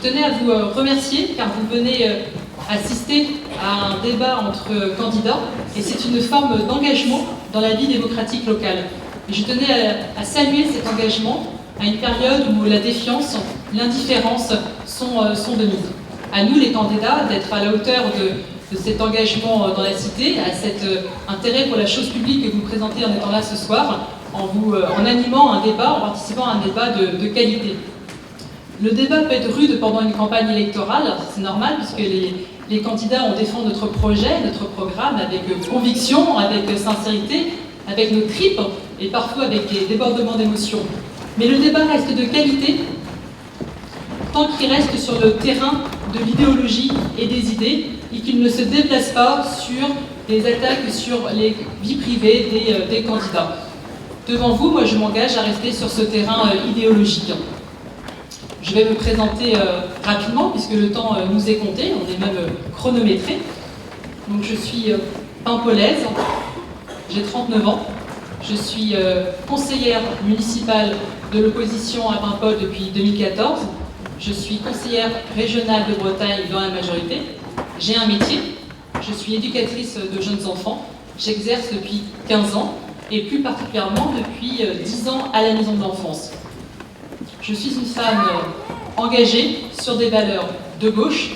tenais à vous remercier car vous venez assister à un débat entre candidats et c'est une forme d'engagement dans la vie démocratique locale. Et je tenais à saluer cet engagement à une période où la défiance, l'indifférence sont de mise. À nous, les candidats, d'être à la hauteur de cet engagement dans la cité, à cet intérêt pour la chose publique que vous présentez en étant là ce soir, en animant un débat, en participant à un débat de qualité. Le débat peut être rude pendant une campagne électorale, c'est normal, puisque les candidats, on défend notre projet, notre programme avec conviction, avec sincérité, avec nos tripes et parfois avec des débordements d'émotions. Mais le débat reste de qualité tant qu'il reste sur le terrain de l'idéologie et des idées et qu'il ne se déplace pas sur des attaques sur les vies privées des candidats. Devant vous, moi je m'engage à rester sur ce terrain idéologique. Je vais me présenter rapidement puisque le temps nous est compté, on est même chronométré. Donc je suis paimpolaise, j'ai 39 ans, je suis conseillère municipale de l'opposition à Paimpol depuis 2014. Je suis conseillère régionale de Bretagne dans la majorité. J'ai un métier, je suis éducatrice de jeunes enfants. J'exerce depuis 15 ans et plus particulièrement depuis 10 ans à la maison de l'enfance. Je suis une femme engagée sur des valeurs de gauche,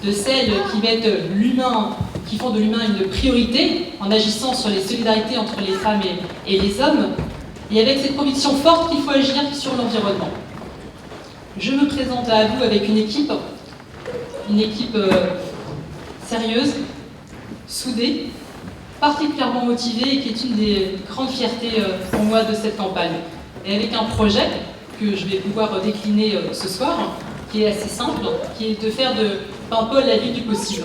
de celles qui mettent l'humain, qui font de l'humain une priorité en agissant sur les solidarités entre les femmes et les hommes, et avec cette conviction forte qu'il faut agir sur l'environnement. Je me présente à vous avec une équipe sérieuse, soudée, particulièrement motivée et qui est une des grandes fiertés pour moi de cette campagne. Et avec un projet que je vais pouvoir décliner ce soir, qui est assez simple, qui est de faire de Paimpol la ville du possible.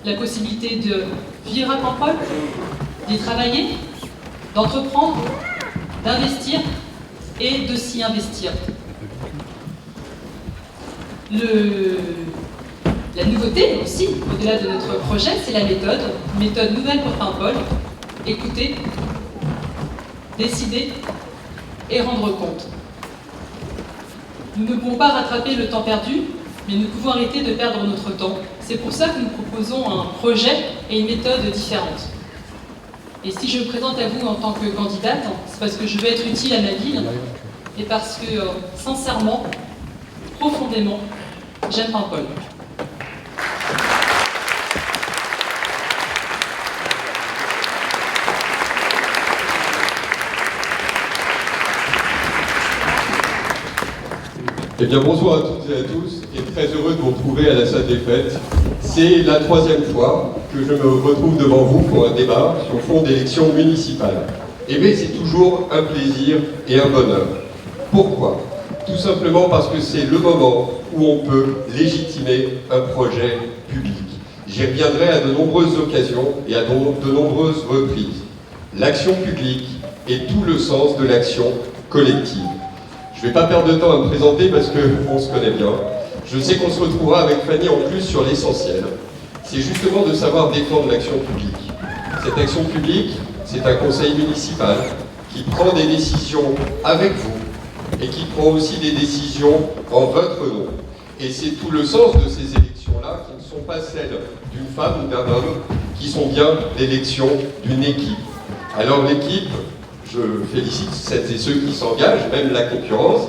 La possibilité de vivre à Paimpol, d'y travailler, d'entreprendre, d'investir et de s'y investir. La nouveauté aussi, au-delà de notre projet, c'est la méthode. Une méthode nouvelle pour Paimpol. Écouter, décider et rendre compte. Nous ne pouvons pas rattraper le temps perdu, mais nous pouvons arrêter de perdre notre temps. C'est pour ça que nous proposons un projet et une méthode différentes. Et si je me présente à vous en tant que candidate, c'est parce que je veux être utile à ma ville et parce que, sincèrement, profondément, j'aime Paimpol. Eh bien bonsoir à toutes et à tous, et très heureux de vous retrouver à la salle des fêtes. C'est la 3e fois que je me retrouve devant vous pour un débat sur fond d'élections municipales. Eh bien c'est toujours un plaisir et un bonheur. Pourquoi ? Tout simplement parce que c'est le moment où on peut légitimer un projet public. J'y reviendrai à de nombreuses occasions et à de nombreuses reprises. L'action publique est tout le sens de l'action collective. Je ne vais pas perdre de temps à me présenter parce qu'on se connaît bien. Je sais qu'on se retrouvera avec Fanny en plus sur l'essentiel. C'est justement de savoir défendre l'action publique. Cette action publique, c'est un conseil municipal qui prend des décisions avec vous et qui prend aussi des décisions en votre nom. Et c'est tout le sens de ces élections-là qui ne sont pas celles d'une femme ou d'un homme, qui sont bien l'élection d'une équipe. Alors l'équipe, je félicite celles et ceux qui s'engagent, même la concurrence.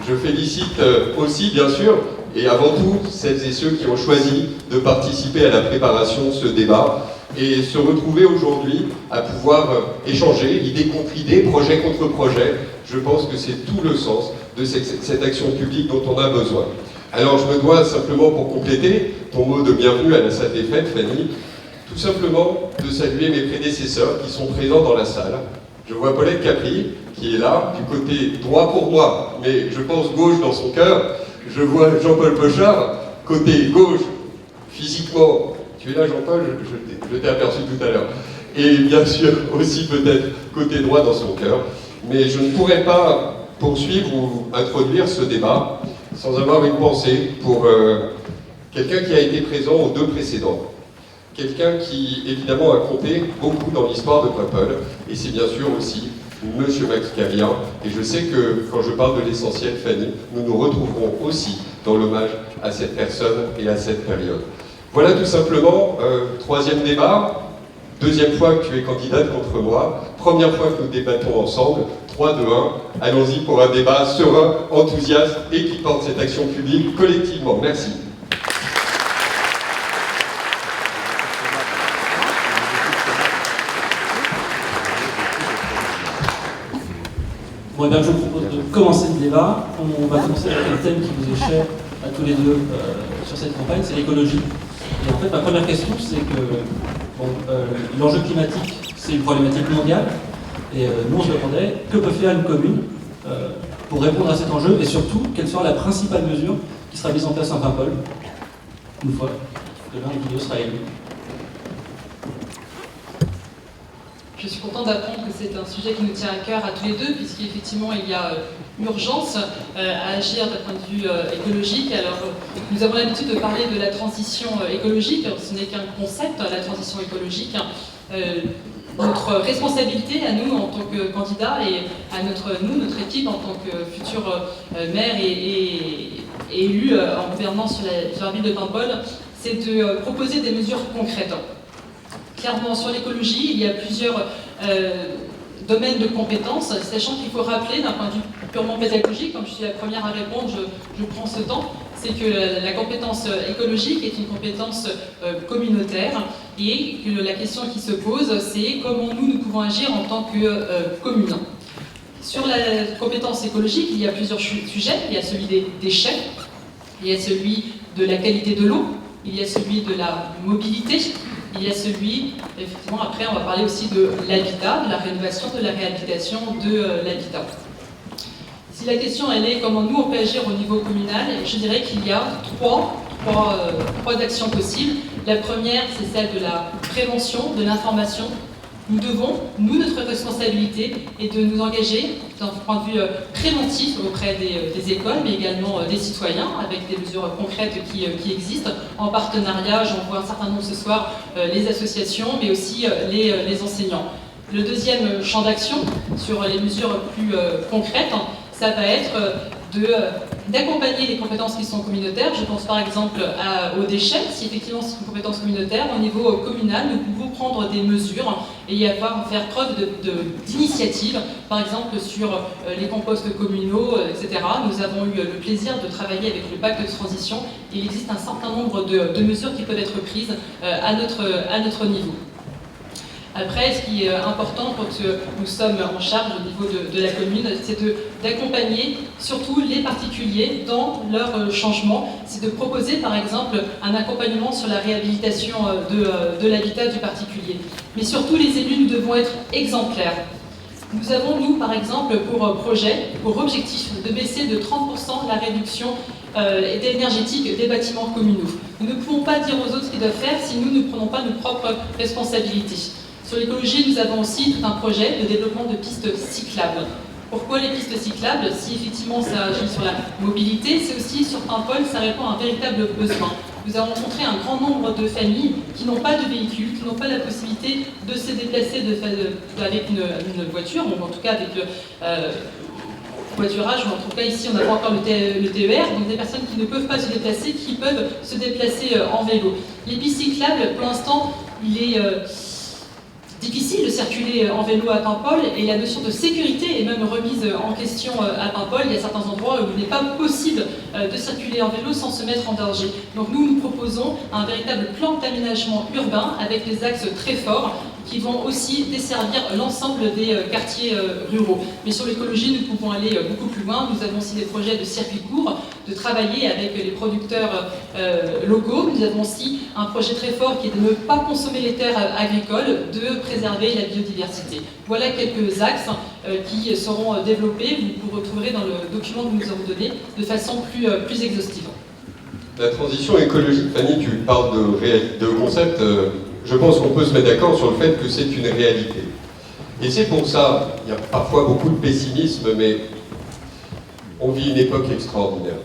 Je félicite aussi, bien sûr, et avant tout, celles et ceux qui ont choisi de participer à la préparation de ce débat et se retrouver aujourd'hui à pouvoir échanger, idée contre idée, projet contre projet. Je pense que c'est tout le sens de cette action publique dont on a besoin. Alors je me dois simplement, pour compléter ton mot de bienvenue à la salle des fêtes, Fanny, tout simplement de saluer mes prédécesseurs qui sont présents dans la salle. Je vois Paulette Capri, qui est là, du côté droit pour moi, mais je pense gauche dans son cœur. Je vois Jean-Paul Pochard, côté gauche, physiquement. Tu es là, Jean-Paul, je t'ai aperçu tout à l'heure. Et bien sûr, aussi peut-être côté droit dans son cœur. Mais je ne pourrais pas poursuivre ou introduire ce débat sans avoir une pensée pour quelqu'un qui a été présent aux 2 précédents. Quelqu'un qui, évidemment, a compté beaucoup dans l'histoire de Paimpol, et c'est bien sûr aussi Monsieur Max Cavien. Et je sais que, quand je parle de l'essentiel, Fanny, nous nous retrouverons aussi dans l'hommage à cette personne et à cette période. Voilà tout simplement, troisième débat, deuxième fois que tu es candidate contre moi, première fois que nous débattons ensemble, 3, 2, 1, allons-y pour un débat serein, enthousiaste et qui porte cette action publique collectivement. Merci. Bon, eh bien, je vous propose de commencer le débat. On va commencer avec un thème qui vous est cher à tous les deux sur cette campagne, c'est l'écologie. Et en fait, ma première question, c'est que l'enjeu climatique, c'est une problématique mondiale. Et nous, on se demandait que peut faire une commune pour répondre à cet enjeu et surtout, quelle sera la principale mesure qui sera mise en place à Paimpol une fois demain le vidéo sera élu. Je suis contente d'apprendre que c'est un sujet qui nous tient à cœur à tous les deux, puisqu'effectivement il y a urgence à agir d'un point de vue écologique. Alors, nous avons l'habitude de parler de la transition écologique, ce n'est qu'un concept, la transition écologique. Notre responsabilité à nous en tant que candidats et à notre équipe en tant que futur maire et élu en gouvernant sur la ville de Paimpol, c'est de proposer des mesures concrètes. Clairement, sur l'écologie, il y a plusieurs domaines de compétences, sachant qu'il faut rappeler d'un point de vue purement pédagogique, comme je suis la première à répondre, je prends ce temps, c'est que la compétence écologique est une compétence communautaire et que la question qui se pose, c'est comment nous pouvons agir en tant que commune. Sur la compétence écologique, il y a plusieurs sujets. Il y a celui des déchets, il y a celui de la qualité de l'eau, il y a celui de la mobilité, il y a celui, effectivement, après on va parler aussi de l'habitat, de la rénovation, de la réhabilitation de l'habitat. Si la question elle est comment nous on peut agir au niveau communal, je dirais qu'il y a trois actions possibles. La première, c'est celle de la prévention, de l'information. Nous devons, notre responsabilité est de nous engager d'un point de vue préventif auprès des écoles, mais également des citoyens, avec des mesures concrètes qui existent, en partenariat, j'en vois un certain nombre ce soir, les associations, mais aussi les enseignants. Le deuxième champ d'action, sur les mesures plus concrètes, ça va être d'accompagner les compétences qui sont communautaires. Je pense par exemple aux déchets. Si effectivement c'est une compétence communautaire, au niveau communal, nous pouvons prendre des mesures et faire preuve d'initiative, par exemple sur les composts communaux, etc. Nous avons eu le plaisir de travailler avec le pacte de transition. Il existe un certain nombre de mesures qui peuvent être prises à notre niveau. Après, ce qui est important quand nous sommes en charge au niveau de la commune, c'est d'accompagner surtout les particuliers dans leur changement. C'est de proposer par exemple un accompagnement sur la réhabilitation de l'habitat du particulier. Mais surtout, les élus, nous devons être exemplaires. Nous avons, nous, par exemple, pour objectif de baisser de 30% la réduction énergétique des bâtiments communaux. Nous ne pouvons pas dire aux autres ce qu'ils doivent faire si nous ne prenons pas nos propres responsabilités. Sur l'écologie, nous avons aussi tout un projet de développement de pistes cyclables. Pourquoi les pistes cyclables? Si effectivement ça agit sur la mobilité, c'est aussi sur Paimpol, ça répond à un véritable besoin. Nous avons rencontré un grand nombre de familles qui n'ont pas de véhicule, qui n'ont pas la possibilité de se déplacer avec une voiture, ou en tout cas avec le voiturage, ou en tout cas ici on n'a pas encore le TER, donc des personnes qui ne peuvent pas se déplacer, qui peuvent se déplacer en vélo. Les pistes cyclables, pour l'instant, il est difficile de circuler en vélo à Paimpol et la notion de sécurité est même remise en question à Paimpol. Il y a certains endroits où il n'est pas possible de circuler en vélo sans se mettre en danger. Donc nous proposons un véritable plan d'aménagement urbain avec des axes très forts qui vont aussi desservir l'ensemble des quartiers ruraux. Mais sur l'écologie, nous pouvons aller beaucoup plus loin. Nous avons aussi des projets de circuits courts, de travailler avec les producteurs locaux. Nous avons aussi un projet très fort qui est de ne pas consommer les terres agricoles, de préserver la biodiversité. Voilà quelques axes qui seront développés. Vous retrouverez dans le document que nous avons donné de façon plus exhaustive. La transition écologique, Fanny, tu parles de concept. Je pense qu'on peut se mettre d'accord sur le fait que c'est une réalité. Et c'est pour ça, il y a parfois beaucoup de pessimisme, mais on vit une époque extraordinaire.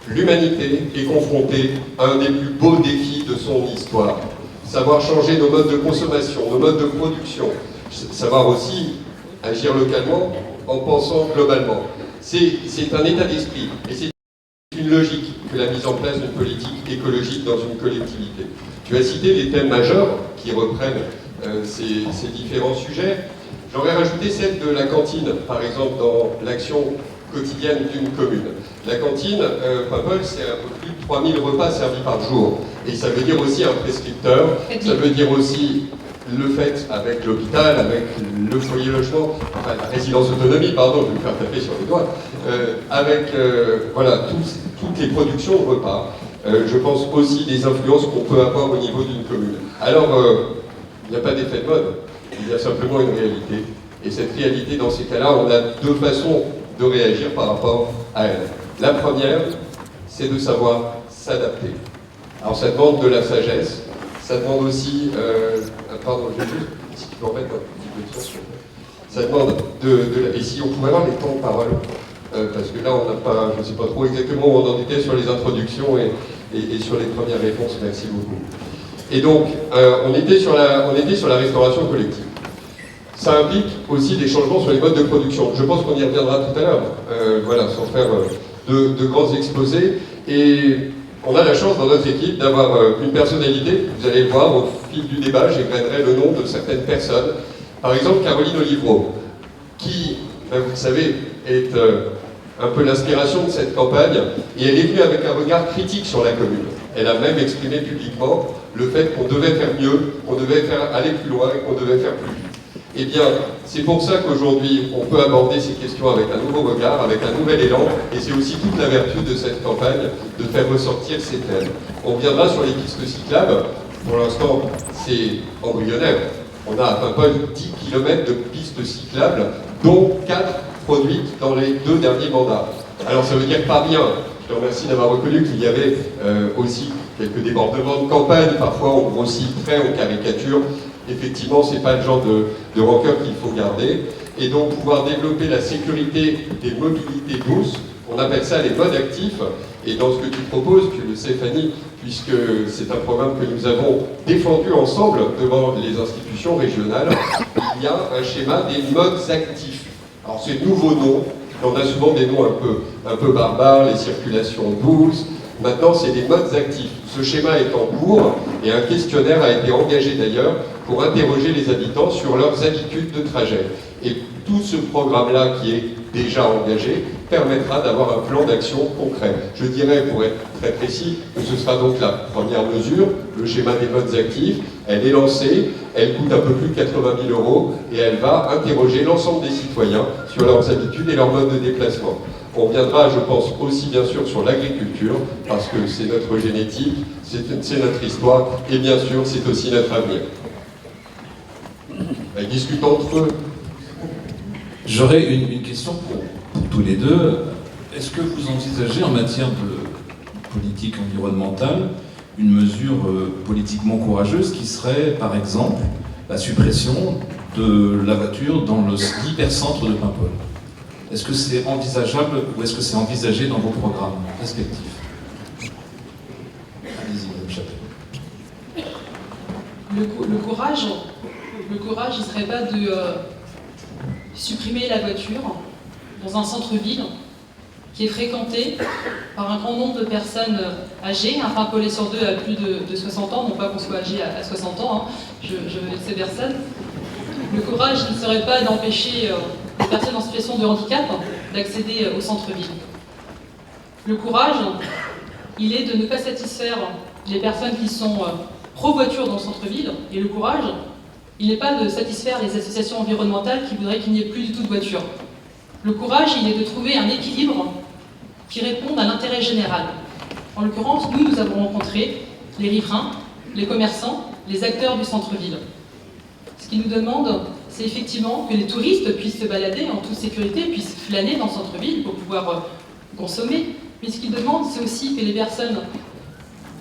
L'humanité est confrontée à un des plus beaux défis de son histoire. Savoir changer nos modes de consommation, nos modes de production, savoir aussi agir localement en pensant globalement. C'est un état d'esprit et c'est une logique que la mise en place d'une politique écologique dans une collectivité. Tu as cité les thèmes majeurs qui reprennent ces différents sujets. J'aurais rajouté celle de la cantine, par exemple, dans l'action quotidienne d'une commune. La cantine, Paimpol, c'est un peu plus de 3000 repas servis par jour. Et ça veut dire aussi un prescripteur, ça veut dire aussi le fait avec l'hôpital, avec le foyer logement, enfin la résidence autonomie, pardon, je vais me faire taper sur les doigts, avec voilà, toutes les productions de repas. Je pense aussi des influences qu'on peut avoir au niveau d'une commune. Alors, il n'y a pas d'effet de mode, il y a simplement une réalité. Et cette réalité, dans ces cas-là, on a deux façons de réagir par rapport à elle. La première, c'est de savoir s'adapter. Alors ça demande de la sagesse, ça demande aussi, pardon, je vais juste, si tu peux en mettre un petit peu de son, ça demande et si on pouvait avoir les temps de parole, parce que là on n'a pas, je ne sais pas trop exactement où on en était sur les introductions et sur les premières réponses, merci beaucoup. Et donc, on était sur la restauration collective. Ça implique aussi des changements sur les modes de production. Je pense qu'on y reviendra tout à l'heure, voilà, sans faire de grands exposés. Et on a la chance dans notre équipe d'avoir une personnalité, vous allez le voir au fil du débat, j'égrènerai le nom de certaines personnes. Par exemple, Caroline Olivreau, qui, ben, vous le savez, est un peu l'inspiration de cette campagne, et elle est venue avec un regard critique sur la commune. Elle a même exprimé publiquement le fait qu'on devait faire mieux, qu'on devait aller plus loin et qu'on devait faire plus vite. Eh bien, c'est pour ça qu'aujourd'hui, on peut aborder ces questions avec un nouveau regard, avec un nouvel élan, et c'est aussi toute la vertu de cette campagne, de faire ressortir ces thèmes. On reviendra sur les pistes cyclables. Pour l'instant, c'est embryonnaire. On a à Paimpol 10 km de pistes cyclables, dont 4 produites dans les 2 derniers mandats. Alors ça veut dire pas rien. Je te remercie d'avoir reconnu qu'il y avait aussi quelques débordements de campagne. Parfois, on grossit très, on caricature. Effectivement, ce n'est pas le genre de rancœur qu'il faut garder. Et donc, pouvoir développer la sécurité des mobilités douces, on appelle ça les modes actifs. Et dans ce que tu proposes, tu le sais Fanny, puisque c'est un programme que nous avons défendu ensemble devant les institutions régionales, il y a un schéma des modes actifs. Alors, c'est nouveau nom, on a souvent des noms un peu barbares, les circulations douces. Maintenant, c'est des modes actifs. Ce schéma est en cours et un questionnaire a été engagé d'ailleurs pour interroger les habitants sur leurs habitudes de trajet. Et tout ce programme-là qui est déjà engagé permettra d'avoir un plan d'action concret. Je dirais, pour être très précis, que ce sera donc la première mesure, le schéma des modes actifs. Elle est lancée, elle coûte un peu plus de 80 000 € et elle va interroger l'ensemble des citoyens sur leurs habitudes et leurs modes de déplacement. On reviendra, je pense, aussi bien sûr sur l'agriculture, parce que c'est notre génétique, c'est notre histoire, et bien sûr, c'est aussi notre avenir. Ils discutent entre eux. J'aurais une question pour tous les deux. Est-ce que vous envisagez en matière de politique environnementale une mesure politiquement courageuse qui serait, par exemple, la suppression de la voiture dans l'hypercentre de Paimpol? Est-ce que c'est envisageable ou est-ce que c'est envisagé dans vos programmes respectifs? Allez-y, Madame Chapelle. Le courage, il ne serait pas de supprimer la voiture dans un centre-ville qui est fréquenté par un grand nombre de personnes âgées. Un Paimpolais sur 2 a plus de 60 ans, non pas qu'on soit âgé à 60 ans, hein. Je ces personnes. Le courage ne serait pas d'empêcher les personnes en situation de handicap d'accéder au centre-ville. Le courage, il est de ne pas satisfaire les personnes qui sont pro-voiture dans le centre-ville, et le courage, il n'est pas de satisfaire les associations environnementales qui voudraient qu'il n'y ait plus du tout de voiture. Le courage, il est de trouver un équilibre qui réponde à l'intérêt général. En l'occurrence, nous avons rencontré les riverains, les commerçants, les acteurs du centre-ville. Ce qu'ils nous demandent, c'est effectivement que les touristes puissent se balader en toute sécurité, puissent flâner dans le centre-ville pour pouvoir consommer. Mais ce qu'ils demandent, c'est aussi que les personnes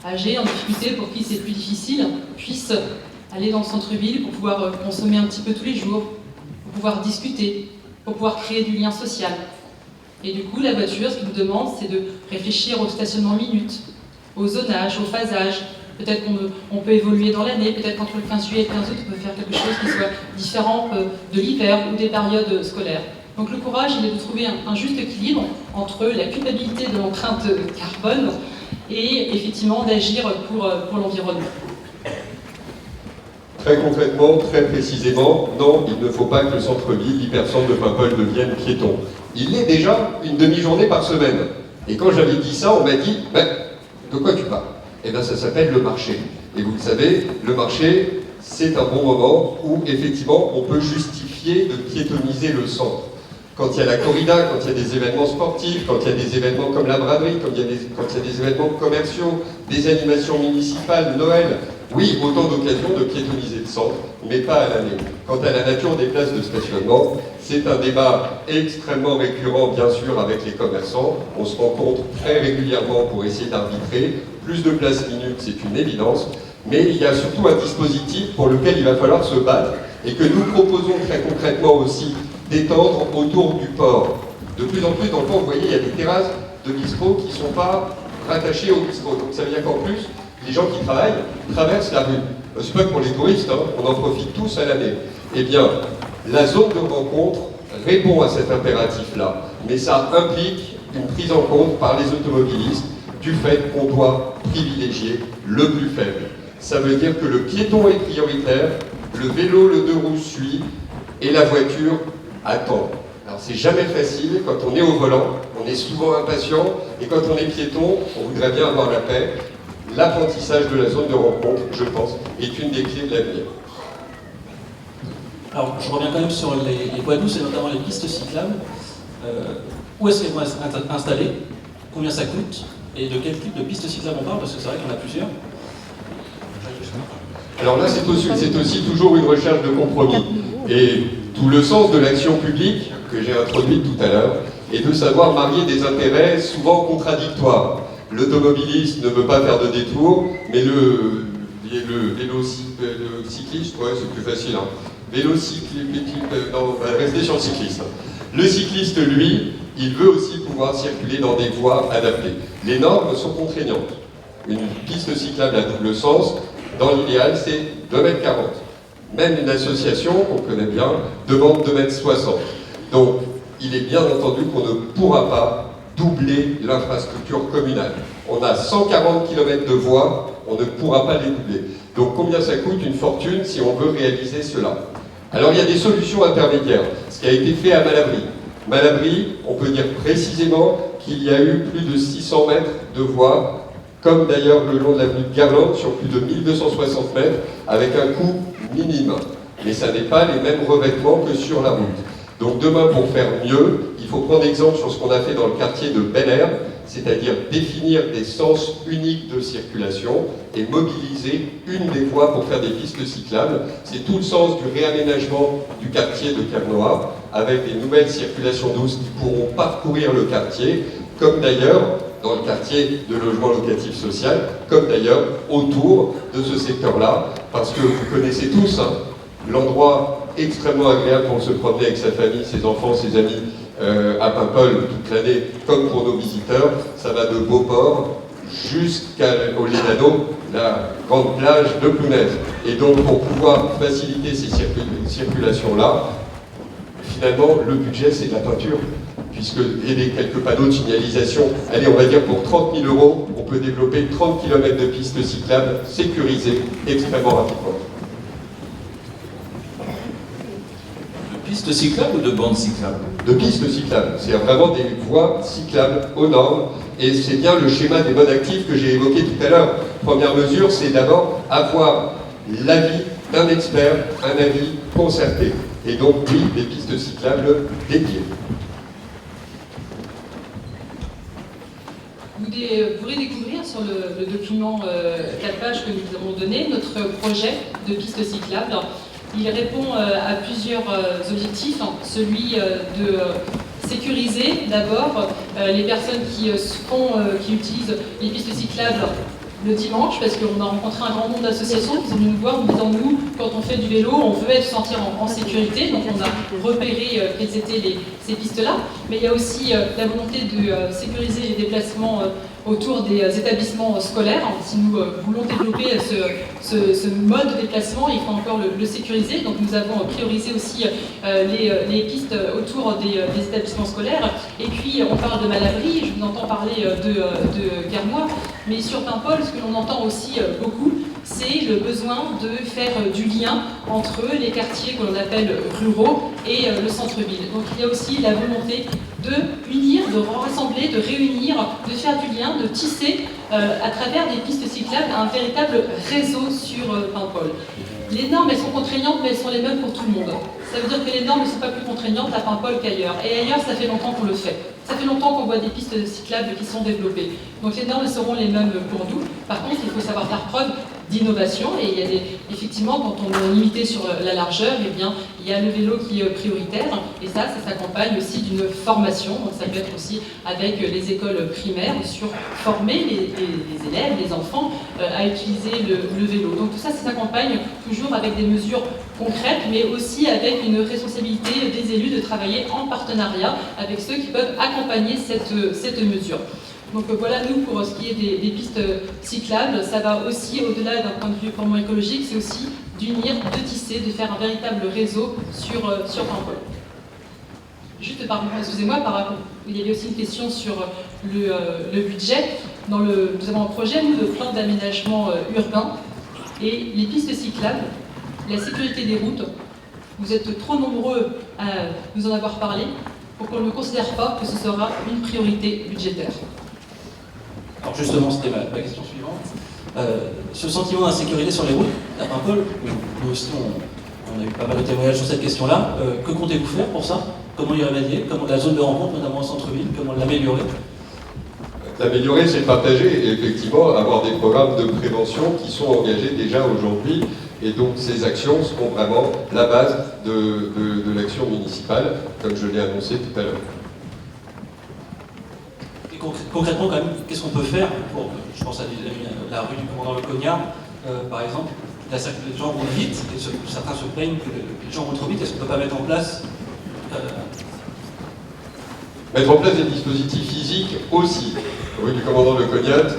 âgées, en difficulté, pour qui c'est plus difficile, puissent aller dans le centre-ville pour pouvoir consommer un petit peu tous les jours, pour pouvoir discuter, pour pouvoir créer du lien social. Et du coup, la voiture, ce qu'ils nous demandent, c'est de réfléchir au stationnement minute, au zonage, au phasage. Peut-être qu'on peut évoluer dans l'année, peut-être qu'entre le 15 juillet et le 15 août, on peut faire quelque chose qui soit différent de l'hiver ou des périodes scolaires. Donc le courage, il est de trouver un juste équilibre entre la culpabilité de l'empreinte carbone et effectivement d'agir pour l'environnement. Très concrètement, très précisément, non, il ne faut pas que le centre-ville, l'hypercentre de Paimpol devienne piéton. Il l'est déjà une demi-journée par semaine. Et quand j'avais dit ça, on m'a dit, de quoi tu parles? Eh bien, ça s'appelle le marché. Et vous le savez, le marché, c'est un bon moment où, effectivement, on peut justifier de piétoniser le centre. Quand il y a la corrida, quand il y a des événements sportifs, quand il y a des événements comme la braderie, quand il y a des événements commerciaux, des animations municipales, Noël, oui, autant d'occasions de piétoniser le centre, mais pas à l'année. Quant à la nature des places de stationnement, c'est un débat extrêmement récurrent, bien sûr, avec les commerçants. On se rencontre très régulièrement pour essayer d'arbitrer. Plus de places minutes, c'est une évidence. Mais il y a surtout un dispositif pour lequel il va falloir se battre et que nous proposons très concrètement aussi d'étendre autour du port. De plus en plus, dans le port, vous voyez, il y a des terrasses de bistrot qui ne sont pas rattachées au bistrot. Donc ça veut dire qu'en plus, les gens qui travaillent traversent la rue. C'est pas que pour les touristes, hein, on en profite tous à l'année. Eh bien, la zone de rencontre répond à cet impératif-là, mais ça implique une prise en compte par les automobilistes du fait qu'on doit privilégier le plus faible. Ça veut dire que le piéton est prioritaire, le vélo, le deux roues suit, et la voiture attend. Alors c'est jamais facile, quand on est au volant, on est souvent impatient, et quand on est piéton, on voudrait bien avoir la paix. L'apprentissage de la zone de rencontre, je pense, est une des clés de l'avenir. Alors, je reviens quand même sur les voies douces et notamment les pistes cyclables. Où est-ce qu'elles vont être installées? Combien ça coûte? Et de quel type de pistes cyclables on parle? Parce que c'est vrai qu'il y en a plusieurs. Alors là, c'est aussi toujours une recherche de compromis. Et tout le sens de l'action publique, que j'ai introduite tout à l'heure, est de savoir marier des intérêts souvent contradictoires. L'automobiliste ne veut pas faire de détour, mais le cycliste, ouais, c'est plus facile. Hein. Restez sur le cycliste. Le cycliste, lui, il veut aussi pouvoir circuler dans des voies adaptées. Les normes sont contraignantes. Une piste cyclable à double sens, dans l'idéal, c'est 2,40 m. Même une association, qu'on connaît bien, demande 2,60 m. Donc, il est bien entendu qu'on ne pourra pas doubler l'infrastructure communale. On a 140 km de voies, on ne pourra pas les doubler. Donc combien ça coûte? Une fortune si on veut réaliser cela. Alors il y a des solutions intermédiaires, ce qui a été fait à Malabry. Malabry, on peut dire précisément qu'il y a eu plus de 600 mètres de voies, comme d'ailleurs le long de l'avenue de Garlande, sur plus de 1260 mètres, avec un coût minime. Mais ça n'est pas les mêmes revêtements que sur la route. Donc demain, pour faire mieux, il faut prendre exemple sur ce qu'on a fait dans le quartier de Bel-Air, c'est-à-dire définir des sens uniques de circulation et mobiliser une des voies pour faire des pistes cyclables. C'est tout le sens du réaménagement du quartier de Carnoat, avec des nouvelles circulations douces qui pourront parcourir le quartier, comme d'ailleurs dans le quartier de logement locatif social, comme d'ailleurs autour de ce secteur-là, parce que vous connaissez tous l'endroit extrêmement agréable pour se promener avec sa famille, ses enfants, ses amis à Paimpol toute l'année, comme pour nos visiteurs. Ça va de Beauport jusqu'au Lénano, la grande plage de Plounaise. Et donc pour pouvoir faciliter ces circulations-là, finalement le budget c'est de la peinture, puisque et des quelques panneaux de signalisation, allez on va dire pour 30 000 €, on peut développer 30 km de pistes cyclables sécurisées extrêmement rapidement. Pistes cyclables ou de bandes cyclables? De pistes cyclables, c'est vraiment des voies cyclables aux normes, et c'est bien le schéma des modes actifs que j'ai évoqué tout à l'heure. Première mesure, c'est d'abord avoir l'avis d'un expert, un avis concerté, et donc oui, des pistes cyclables dédiées. Vous pourrez découvrir sur le document 4 pages que nous vous avons donné notre projet de pistes cyclables. Il répond à plusieurs objectifs, celui de sécuriser d'abord les personnes qui utilisent les pistes cyclables le dimanche, parce qu'on a rencontré un grand nombre d'associations qui sont venues nous voir en disant nous, quand on fait du vélo, on veut se sentir en sécurité, donc on a repéré quelles étaient ces pistes-là, mais il y a aussi la volonté de sécuriser les déplacements autour des établissements scolaires. Si nous voulons développer ce mode de déplacement, il faut encore le sécuriser. Donc nous avons priorisé aussi les pistes autour des établissements scolaires. Et puis on parle de Malabry, je vous entends parler de Guermois, mais sur Paimpol, ce que l'on entend aussi beaucoup, c'est le besoin de faire du lien entre les quartiers que l'on appelle ruraux et le centre-ville. Donc il y a aussi la volonté de unir, de rassembler, de réunir, de faire du lien, de tisser à travers des pistes cyclables un véritable réseau sur Paimpol. Les normes, elles sont contraignantes, mais elles sont les mêmes pour tout le monde. Ça veut dire que les normes ne sont pas plus contraignantes à Paimpol qu'ailleurs. Et ailleurs, ça fait longtemps qu'on le fait. Ça fait longtemps qu'on voit des pistes cyclables qui sont développées. Donc les normes seront les mêmes pour nous. Par contre, il faut savoir faire preuve d'innovation. Et il y a effectivement, quand on est limité sur la largeur, eh bien, il y a le vélo qui est prioritaire. Et ça s'accompagne aussi d'une formation. Donc ça peut être aussi avec les écoles primaires sur former les élèves, les enfants à utiliser le vélo. Donc tout ça s'accompagne toujours avec des mesures concrètes, mais aussi avec une responsabilité des élus de travailler en partenariat avec ceux qui peuvent accompagner cette mesure. Donc voilà, nous, pour ce qui est des pistes cyclables, ça va aussi, au-delà d'un point de vue purement écologique, c'est aussi d'unir, de tisser, de faire un véritable réseau sur Paimpol. Juste, pardon, excusez-moi, il y avait aussi une question sur le budget. Nous avons un projet, nous, de plan d'aménagement urbain, et les pistes cyclables, la sécurité des routes, vous êtes trop nombreux à nous en avoir parlé pour qu'on ne considère pas que ce sera une priorité budgétaire. Alors justement, c'était ma question suivante. Ce sentiment d'insécurité sur les routes, à Paimpol, nous aussi on a eu pas mal de témoignages sur cette question-là. Que comptez-vous faire pour ça? Comment y remédier? Comment la zone de rencontre, notamment au centre-ville, comment l'améliorer? L'améliorer, c'est le partager et effectivement avoir des programmes de prévention qui sont engagés déjà aujourd'hui. Et donc ces actions seront vraiment la base de l'action municipale, comme je l'ai annoncé tout à l'heure. Et concrètement, quand même, qu'est-ce qu'on peut faire pour, je pense à la rue du commandant Le Cognard, par exemple, les gens vont vite, et certains se plaignent que les gens vont trop vite. Est-ce qu'on ne peut pas mettre en place Mettre en place des dispositifs physiques aussi. Rue du commandant Le Cognat,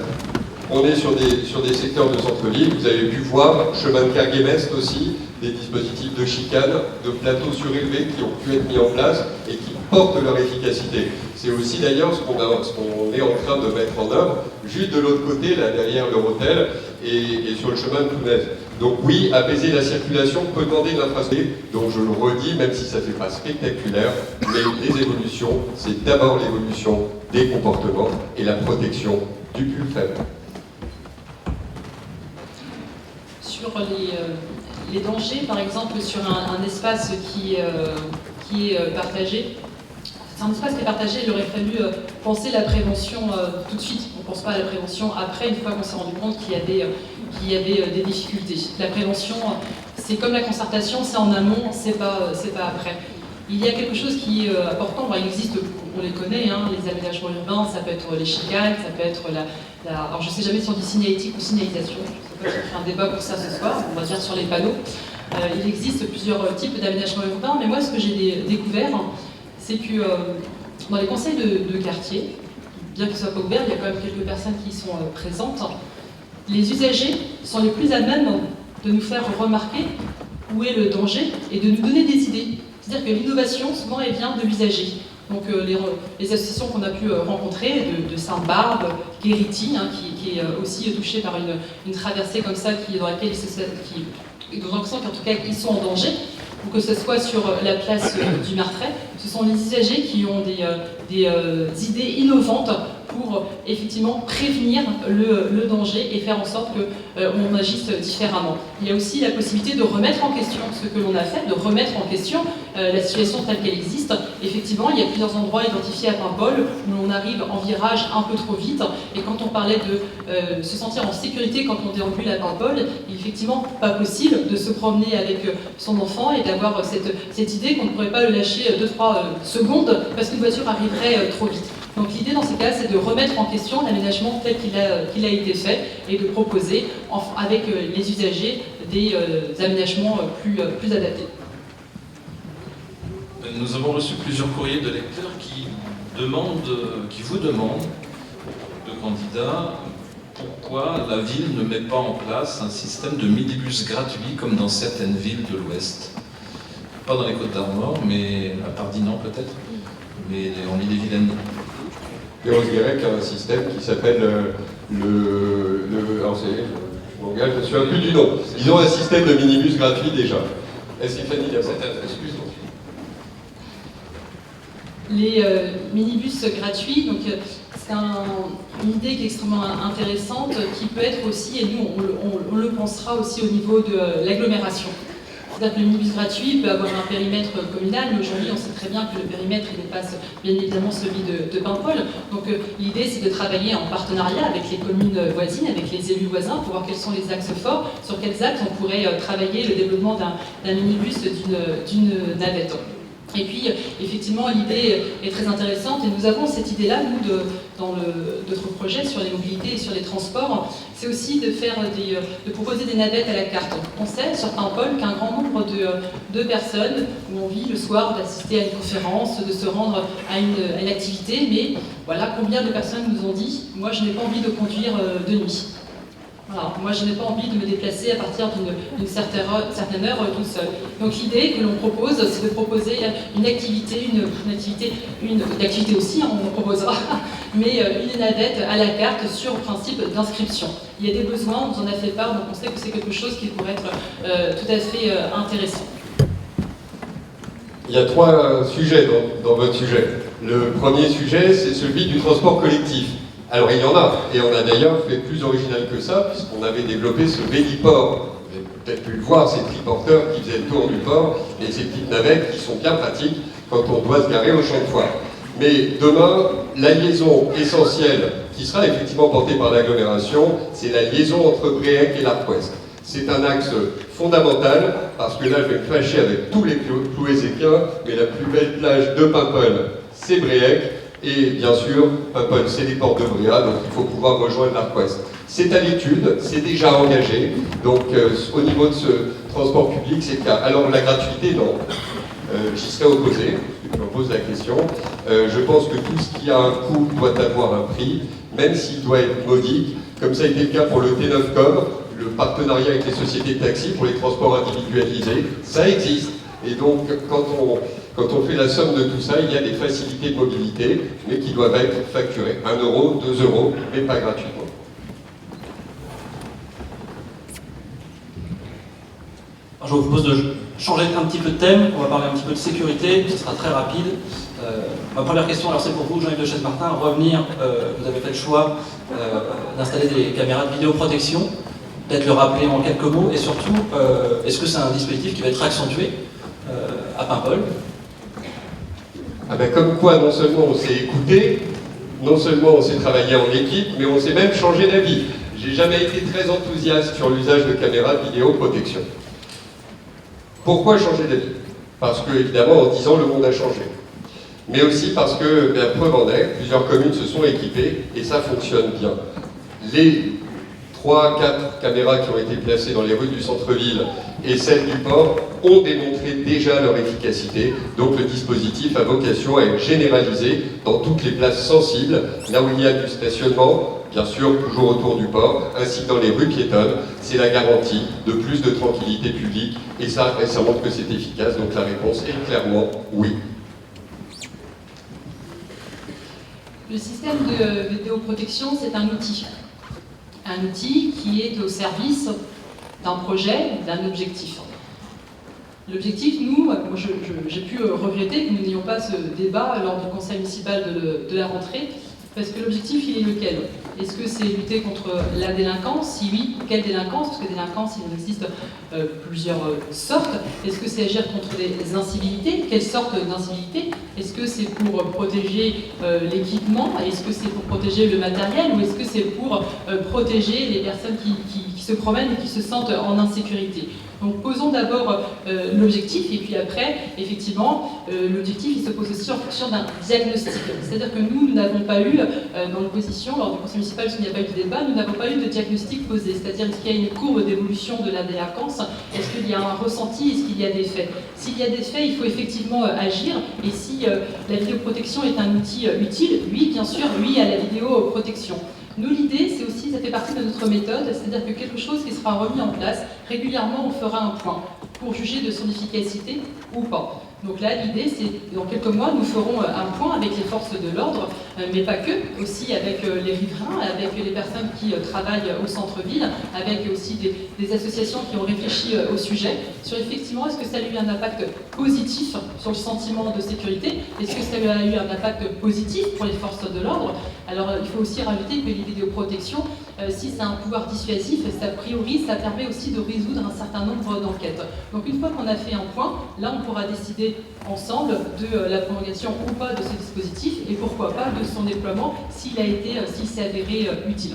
on est sur des secteurs de centre-ville. Vous avez pu voir, chemin de Kerguémest aussi, des dispositifs de chicane, de plateaux surélevés qui ont pu être mis en place et qui portent leur efficacité. C'est aussi d'ailleurs ce qu'on est en train de mettre en œuvre, juste de l'autre côté, là derrière l'Eurotel et sur le chemin de Tounaise. Donc oui, apaiser la circulation peut demander de l'infrastructure. Donc je le redis, même si ça ne fait pas spectaculaire, mais les évolutions, c'est d'abord l'évolution des comportements et la protection du plus faible. Sur les dangers, par exemple, sur un espace qui est partagé, c'est un espace qui est partagé, il aurait fallu penser la prévention tout de suite. On ne pense pas à la prévention après, une fois qu'on s'est rendu compte qu'il y avait des difficultés. La prévention, c'est comme la concertation, c'est en amont, c'est pas après. Il y a quelque chose qui est important, il existe, on les connaît, les aménagements urbains, ça peut être les chicanes, ça peut être alors je ne sais jamais si on dit signalétique ou signalisation, je ne sais pas si on fait un débat pour ça ce soir, on va dire sur les panneaux. Il existe plusieurs types d'aménagements urbains, mais moi ce que j'ai découvert, c'est que dans les conseils de quartier, bien qu'ils ne soient pas ouverts, il y a quand même quelques personnes qui sont présentes, les usagers sont les plus à même de nous faire remarquer où est le danger et de nous donner des idées. C'est-à-dire que l'innovation, souvent, elle vient de l'usager. Donc les associations qu'on a pu rencontrer, de Sainte-Barbe, Guériti, qui est aussi touchée par une traversée comme ça, dans laquelle ils ont l'impression qu'en tout cas, ils sont en danger, ou que ce soit sur la place du Martret, ce sont les usagers qui ont des idées innovantes pour effectivement prévenir le danger et faire en sorte qu'on agisse différemment. Il y a aussi la possibilité de remettre en question ce que l'on a fait, de remettre en question la situation telle qu'elle existe. Effectivement, il y a plusieurs endroits identifiés à Paimpol où on arrive en virage un peu trop vite. Et quand on parlait de se sentir en sécurité quand on déambule à Paimpol, il n'est effectivement pas possible de se promener avec son enfant et d'avoir cette idée qu'on ne pourrait pas le lâcher 2-3 secondes parce qu'une voiture arriverait trop vite. Donc l'idée dans ces cas, c'est de remettre en question l'aménagement tel qu'il a été fait et de proposer avec les usagers des aménagements plus adaptés. Nous avons reçu plusieurs courriers de lecteurs qui vous demandent de candidat, pourquoi la ville ne met pas en place un système de minibus gratuit comme dans certaines villes de l'Ouest? Pas dans les Côtes-d'Armor, mais à Pardinan peut-être, mais en Ille-et-Vilaine. Et Rose-Guérec a un système qui s'appelle alors je m'engage, je ne me souviens plus du nom. Ils ont un système de minibus gratuit déjà. Est-ce que Fanny a excuse-moi. Les minibus gratuits, donc c'est une idée qui est extrêmement intéressante, qui peut être aussi, et nous on le pensera aussi au niveau de l'agglomération. C'est-à-dire que le minibus gratuit peut avoir un périmètre communal, mais aujourd'hui on sait très bien que le périmètre il dépasse bien évidemment celui de Paimpol. Donc l'idée c'est de travailler en partenariat avec les communes voisines, avec les élus voisins, pour voir quels sont les axes forts, sur quels axes on pourrait travailler le développement d'un minibus, d'une navette. Et puis, effectivement, l'idée est très intéressante et nous avons cette idée-là, nous, dans notre projet sur les mobilités et sur les transports, c'est aussi de proposer des navettes à la carte. On sait sur Paimpol qu'un grand nombre de personnes ont envie le soir d'assister à une conférence, de se rendre à une activité, mais voilà, combien de personnes nous ont dit « moi je n'ai pas envie de conduire de nuit ». Voilà, moi je n'ai pas envie de me déplacer à partir d'une certaine heure toute seule. Donc l'idée que l'on propose, c'est de proposer une activité aussi, on en proposera, mais une navette à la carte sur le principe d'inscription. Il y a des besoins, on nous en a fait part, donc on sait que c'est quelque chose qui pourrait être tout à fait intéressant. Il y a 3 sujets dans votre sujet. Le premier sujet, c'est celui du transport collectif. Alors il y en a, et on a d'ailleurs fait plus original que ça, puisqu'on avait développé ce Véliport. Vous avez peut-être pu le voir, ces triporteurs qui faisaient le tour du port, et ces petites navettes qui sont bien pratiques quand on doit se garer au champ de foire. Mais demain, la liaison essentielle, qui sera effectivement portée par l'agglomération, c'est la liaison entre Bréhec et l'Arc-Ouest. C'est un axe fondamental, parce que là je vais me fâcher avec tous les Plouézéquiens, mais la plus belle plage de Paimpol, c'est Bréhec. Et bien sûr, Paimpol, c'est les ports de Bréa, donc il faut pouvoir rejoindre l'Arc-Ouest. C'est à l'étude, c'est déjà engagé, donc au niveau de ce transport public, c'est le cas. Alors la gratuité, non. J'y serais opposé, je me pose la question. Je pense que tout ce qui a un coût doit avoir un prix, même s'il doit être modique, comme ça a été le cas pour le T9Com, le partenariat avec les sociétés de taxi pour les transports individualisés, ça existe. Et donc, quand on fait la somme de tout ça, il y a des facilités de mobilité, mais qui doivent être facturées. 1 euro, 2 euros, mais pas gratuitement. Alors, je vous propose de changer un petit peu de thème. On va parler un petit peu de sécurité, ce sera très rapide. Ma première question, alors c'est pour vous, Jean-Yves de Chesmartin, revenir, vous avez fait le choix d'installer des caméras de vidéoprotection, peut-être le rappeler en quelques mots, et surtout, est-ce que c'est un dispositif qui va être accentué à Paimpol? Ah ben comme quoi, non seulement on s'est écouté, non seulement on s'est travaillé en équipe, mais on s'est même changé d'avis. J'ai jamais été très enthousiaste sur l'usage de caméras de vidéoprotection. Pourquoi changer d'avis? Parce que, évidemment, en 10 ans, le monde a changé. Mais aussi parce que, bien, preuve en est, plusieurs communes se sont équipées et ça fonctionne bien. Les 3-4 caméras qui ont été placées dans les rues du centre-ville et celles du port ont démontré déjà leur efficacité. Donc le dispositif a vocation à être généralisé dans toutes les places sensibles, là où il y a du stationnement, bien sûr toujours autour du port, ainsi que dans les rues piétonnes. C'est la garantie de plus de tranquillité publique et ça montre que c'est efficace. Donc la réponse est clairement oui. Le système de vidéoprotection, c'est un outil. Un outil qui est au service d'un projet, d'un objectif. L'objectif, nous, moi j'ai pu regretter que nous n'ayons pas ce débat lors du conseil municipal de la rentrée, parce que l'objectif, il est lequel? Est-ce que c'est lutter contre la délinquance? Si oui, quelle délinquance? Parce que délinquance, il en existe plusieurs sortes. Est-ce que c'est agir contre les incivilités? Quelle sorte d'incivilité? Est-ce que c'est pour protéger l'équipement? Est-ce que c'est pour protéger le matériel? Ou est-ce que c'est pour protéger les personnes qui se promènent et qui se sentent en insécurité? Donc posons d'abord l'objectif et puis après, effectivement, l'objectif il se pose aussi en fonction d'un diagnostic. C'est-à-dire que nous n'avons pas eu, dans l'opposition, lors du conseil municipal, parce qu'il n'y a pas eu de débat, nous n'avons pas eu de diagnostic posé. C'est-à-dire est-ce qu'il y a une courbe d'évolution de la délinquance? Est-ce qu'il y a un ressenti? Est-ce qu'il y a des faits? S'il y a des faits, il faut effectivement agir. Et si la vidéoprotection est un outil utile, oui, bien sûr, oui à la vidéoprotection. Nous, l'idée, c'est aussi, ça fait partie de notre méthode, c'est-à-dire que quelque chose qui sera remis en place, régulièrement, on fera un point pour juger de son efficacité ou pas. Donc là, l'idée, c'est, dans quelques mois, nous ferons un point avec les forces de l'ordre, mais pas que, aussi avec les riverains, avec les personnes qui travaillent au centre-ville, avec aussi des associations qui ont réfléchi au sujet, sur effectivement, est-ce que ça a eu un impact positif sur le sentiment de sécurité? Est-ce que ça a eu un impact positif pour les forces de l'ordre? Alors, il faut aussi rajouter que les vidéoprotections, si c'est un pouvoir dissuasif, a priori, ça permet aussi de résoudre un certain nombre d'enquêtes. Donc, une fois qu'on a fait un point, là, on pourra décider ensemble de la prolongation ou pas de ce dispositif et pourquoi pas de son déploiement s'il s'est avéré utile.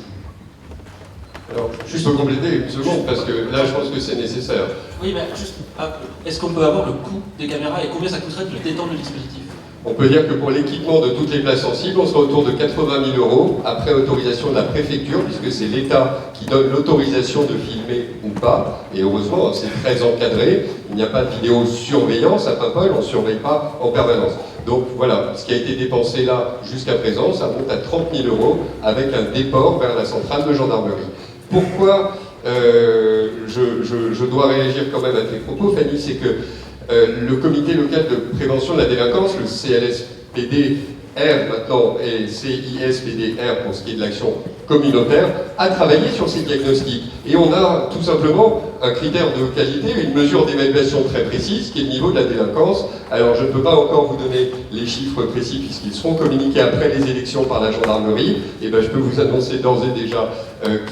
Alors, je peux compléter une seconde parce que là, je pense que c'est nécessaire. Oui, mais juste, est-ce qu'on peut avoir le coût des caméras et combien ça coûterait de détendre le dispositif? On peut dire que pour l'équipement de toutes les places sensibles, on sera autour de 80 000 € après autorisation de la préfecture, puisque c'est l'État qui donne l'autorisation de filmer ou pas. Et heureusement, c'est très encadré. Il n'y a pas de vidéosurveillance à Paimpol, on ne surveille pas en permanence. Donc voilà, ce qui a été dépensé là jusqu'à présent, ça monte à 30 000 € avec un déport vers la centrale de gendarmerie. Pourquoi je dois réagir quand même à tes propos, Fanny, c'est que le comité local de prévention de la délinquance, le CLSPD-R maintenant et CISPD-R pour ce qui est de l'action communautaire, a travaillé sur ces diagnostics. Et on a tout simplement un critère de qualité, une mesure d'évaluation très précise qui est le niveau de la délinquance. Alors je ne peux pas encore vous donner les chiffres précis puisqu'ils seront communiqués après les élections par la gendarmerie. Et ben, je peux vous annoncer d'ores et déjà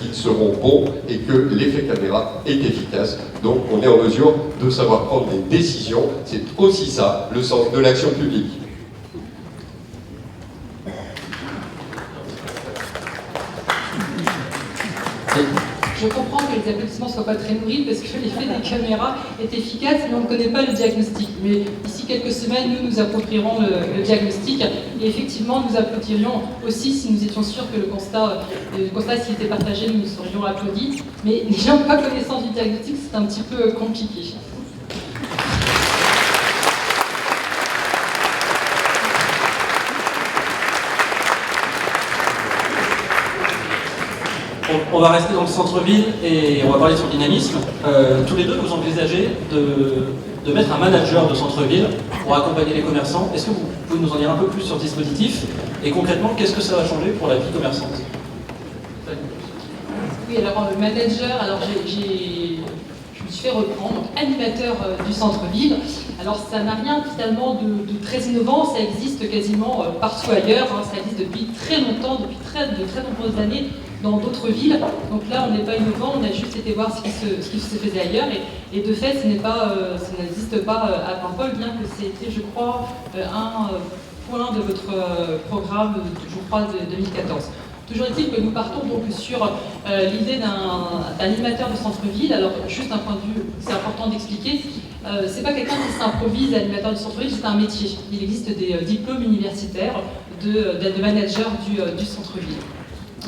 qu'ils seront bons et que l'effet caméra est efficace. Donc on est en mesure de savoir prendre des décisions. C'est aussi ça le sens de l'action publique. Je comprends que les applaudissements ne soient pas très nourris parce que l'effet des caméras est efficace, mais on ne connaît pas le diagnostic. Mais d'ici quelques semaines, nous approprierons le diagnostic et effectivement, nous applaudirions aussi si nous étions sûrs que le constat s'il était partagé, nous serions applaudis. Mais n'ayant pas connaissance du diagnostic, c'est un petit peu compliqué. On va rester dans le centre-ville et on va parler de son dynamisme. Tous les deux, vous envisagez de mettre un manager de centre-ville pour accompagner les commerçants. Est-ce que vous pouvez nous en dire un peu plus sur ce dispositif? Et concrètement, qu'est-ce que ça va changer pour la vie commerçante? Oui, alors le manager, alors je me suis fait reprendre, donc animateur du centre-ville. Alors ça n'a rien finalement de très innovant, ça existe quasiment partout ailleurs, hein, ça existe depuis très longtemps, depuis de très nombreuses années dans d'autres villes. Donc là on n'est pas innovant, on a juste été voir ce qui se faisait ailleurs et de fait ça n'existe pas à Paimpol, bien que c'était je crois un point de votre programme, je crois, de 2014. Toujours est-il que nous partons donc sur l'idée d'un animateur de centre-ville. Alors, juste un point de vue, c'est important d'expliquer, c'est pas quelqu'un qui s'improvise animateur du centre-ville, c'est un métier. Il existe des diplômes universitaires de manager du centre-ville.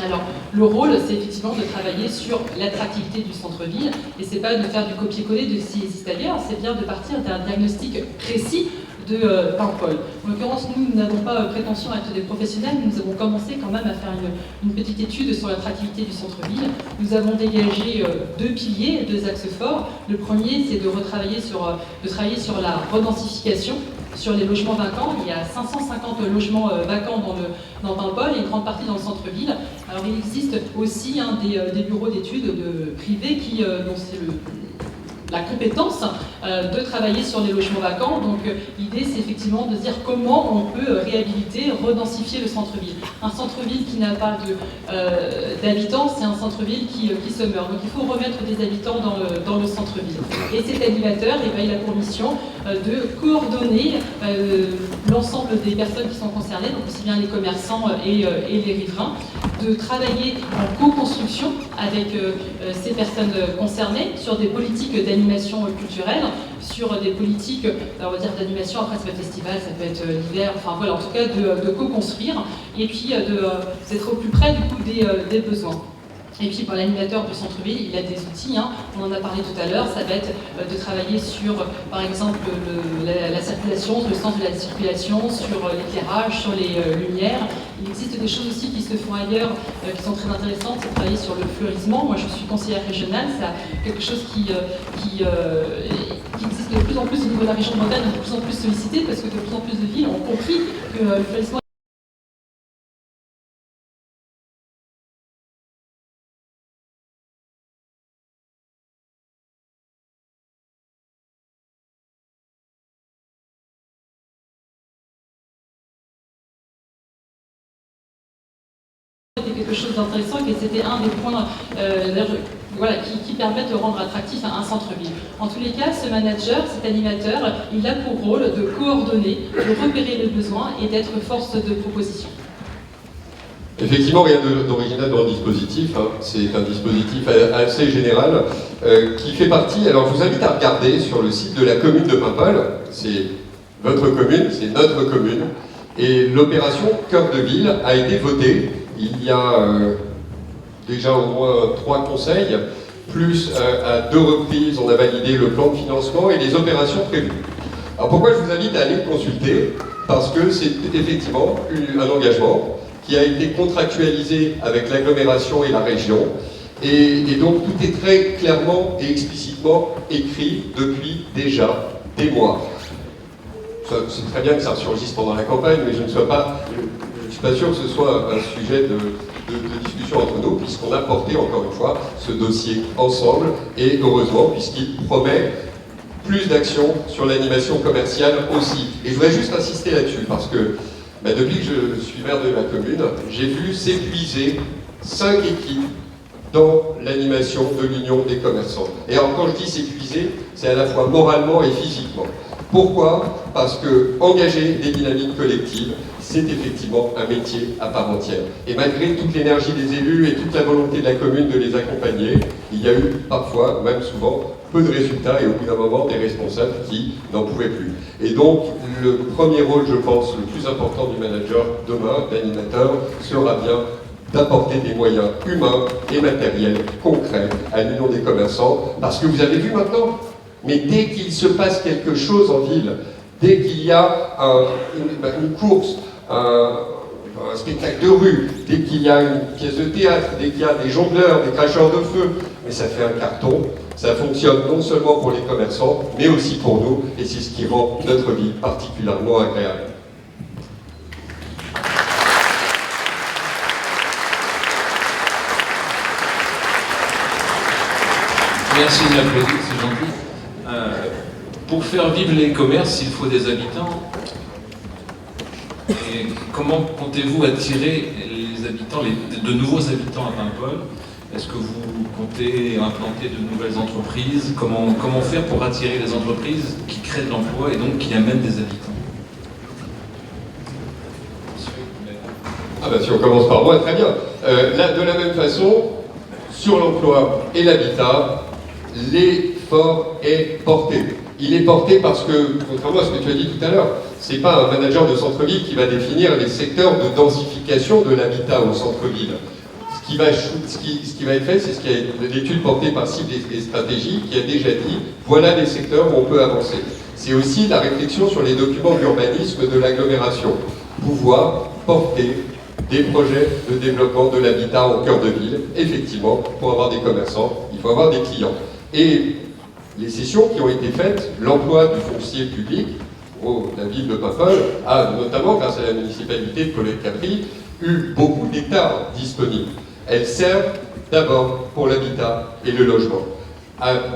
Alors, le rôle, c'est effectivement de travailler sur l'attractivité du centre-ville, et c'est pas de faire du copier-coller de ce qui existe ailleurs, c'est bien de partir d'un diagnostic précis de Paimpol. En l'occurrence, nous n'avons pas prétention à être des professionnels, nous avons commencé quand même à faire une petite étude sur l'attractivité du centre-ville. Nous avons dégagé deux piliers, deux axes forts. Le premier, c'est de travailler sur la redensification, sur les logements vacants. Il y a 550 logements vacants dans Paimpol et une grande partie dans le centre-ville. Alors il existe aussi des bureaux d'études privés dont c'est la compétence de travailler sur les logements vacants. Donc l'idée c'est effectivement de se dire comment on peut réhabiliter, redensifier le centre-ville. Un centre-ville qui n'a pas d'habitants, c'est un centre-ville qui se meurt. Donc il faut remettre des habitants dans le centre-ville. Et cet animateur, il a pour mission de coordonner l'ensemble des personnes qui sont concernées, donc aussi bien les commerçants et les riverains, de travailler en co-construction avec ces personnes concernées sur des politiques d'animation culturelle, sur des politiques, on va dire d'animation, après ça peut être festival, ça peut être l'hiver, enfin voilà, en tout cas de co-construire et puis d'être au plus près du coup des besoins. Et puis pour l'animateur du centre-ville, il a des outils, hein. On en a parlé tout à l'heure, ça va être de travailler sur, par exemple, la circulation, le sens de la circulation, sur l'éclairage, sur les lumières. Il existe des choses aussi qui se font ailleurs, qui sont très intéressantes, c'est travailler sur le fleurissement. Moi je suis conseillère régionale, c'est quelque chose qui existe de plus en plus au niveau de la région de Bretagne, de plus en plus sollicité, parce que de plus en plus de villes ont compris que le fleurissement était quelque chose d'intéressant et que c'était un des points voilà, qui permettent de rendre attractif un centre-ville. En tous les cas, ce manager, cet animateur, il a pour rôle de coordonner, de repérer les besoins et d'être force de proposition. Effectivement, rien d'original dans le dispositif, hein. C'est un dispositif assez général qui fait partie. Alors je vous invite à regarder sur le site de la commune de Paimpol, c'est votre commune, c'est notre commune, et l'opération Cœur de Ville a été votée. Il y a déjà au moins 3 conseils, plus à 2 reprises on a validé le plan de financement et les opérations prévues. Alors pourquoi je vous invite à aller le consulter? Parce que c'est effectivement un engagement qui a été contractualisé avec l'agglomération et la région, et donc tout est très clairement et explicitement écrit depuis déjà des mois. C'est très bien que ça ressurgisse pendant la campagne, mais je ne suis pas sûr que ce soit un sujet de discussion entre nous, puisqu'on a porté encore une fois ce dossier ensemble, et heureusement, puisqu'il promet plus d'actions sur l'animation commerciale aussi. Et je voudrais juste insister là-dessus, parce que depuis que je suis maire de la commune, j'ai vu s'épuiser 5 équipes dans l'animation de l'Union des commerçants. Et alors quand je dis s'épuiser, c'est à la fois moralement et physiquement. Pourquoi? Parce que engager des dynamiques collectives, c'est effectivement un métier à part entière. Et malgré toute l'énergie des élus et toute la volonté de la commune de les accompagner, il y a eu parfois, même souvent, peu de résultats et au bout d'un moment, des responsables qui n'en pouvaient plus. Et donc, le premier rôle, je pense, le plus important du manager demain, l'animateur, sera bien d'apporter des moyens humains et matériels concrets à l'Union des commerçants, parce que vous avez vu maintenant, mais dès qu'il se passe quelque chose en ville, dès qu'il y a une course, un spectacle de rue, dès qu'il y a une pièce de théâtre, dès qu'il y a des jongleurs, des cracheurs de feu, mais ça fait un carton. Ça fonctionne non seulement pour les commerçants, mais aussi pour nous, et c'est ce qui rend notre vie particulièrement agréable. Merci de l'applaudir, c'est gentil. Pour faire vivre les commerces, il faut des habitants. Et comment comptez-vous attirer les habitants, de nouveaux habitants à Paimpol? Est-ce que vous comptez implanter de nouvelles entreprises? Comment faire pour attirer les entreprises qui créent de l'emploi et donc qui amènent des habitants? Si on commence par moi, très bien. Là, de la même façon, sur l'emploi et l'habitat, l'effort est porté. Il est porté parce que, contrairement à ce que tu as dit tout à l'heure, c'est pas un manager de centre-ville qui va définir les secteurs de densification de l'habitat au centre-ville. Ce qui va être fait, c'est ce qui est l'étude portée par Cibles et Stratégies qui a déjà dit voilà les secteurs où on peut avancer. C'est aussi la réflexion sur les documents d'urbanisme de l'agglomération. Pouvoir porter des projets de développement de l'habitat au cœur de ville. Effectivement, pour avoir des commerçants, il faut avoir des clients. Et les cessions qui ont été faites, l'emploi du foncier public, la ville de Paimpol a, notamment grâce à la municipalité de Colette-Capri, eu beaucoup d'hectares disponibles. Elles servent d'abord pour l'habitat et le logement.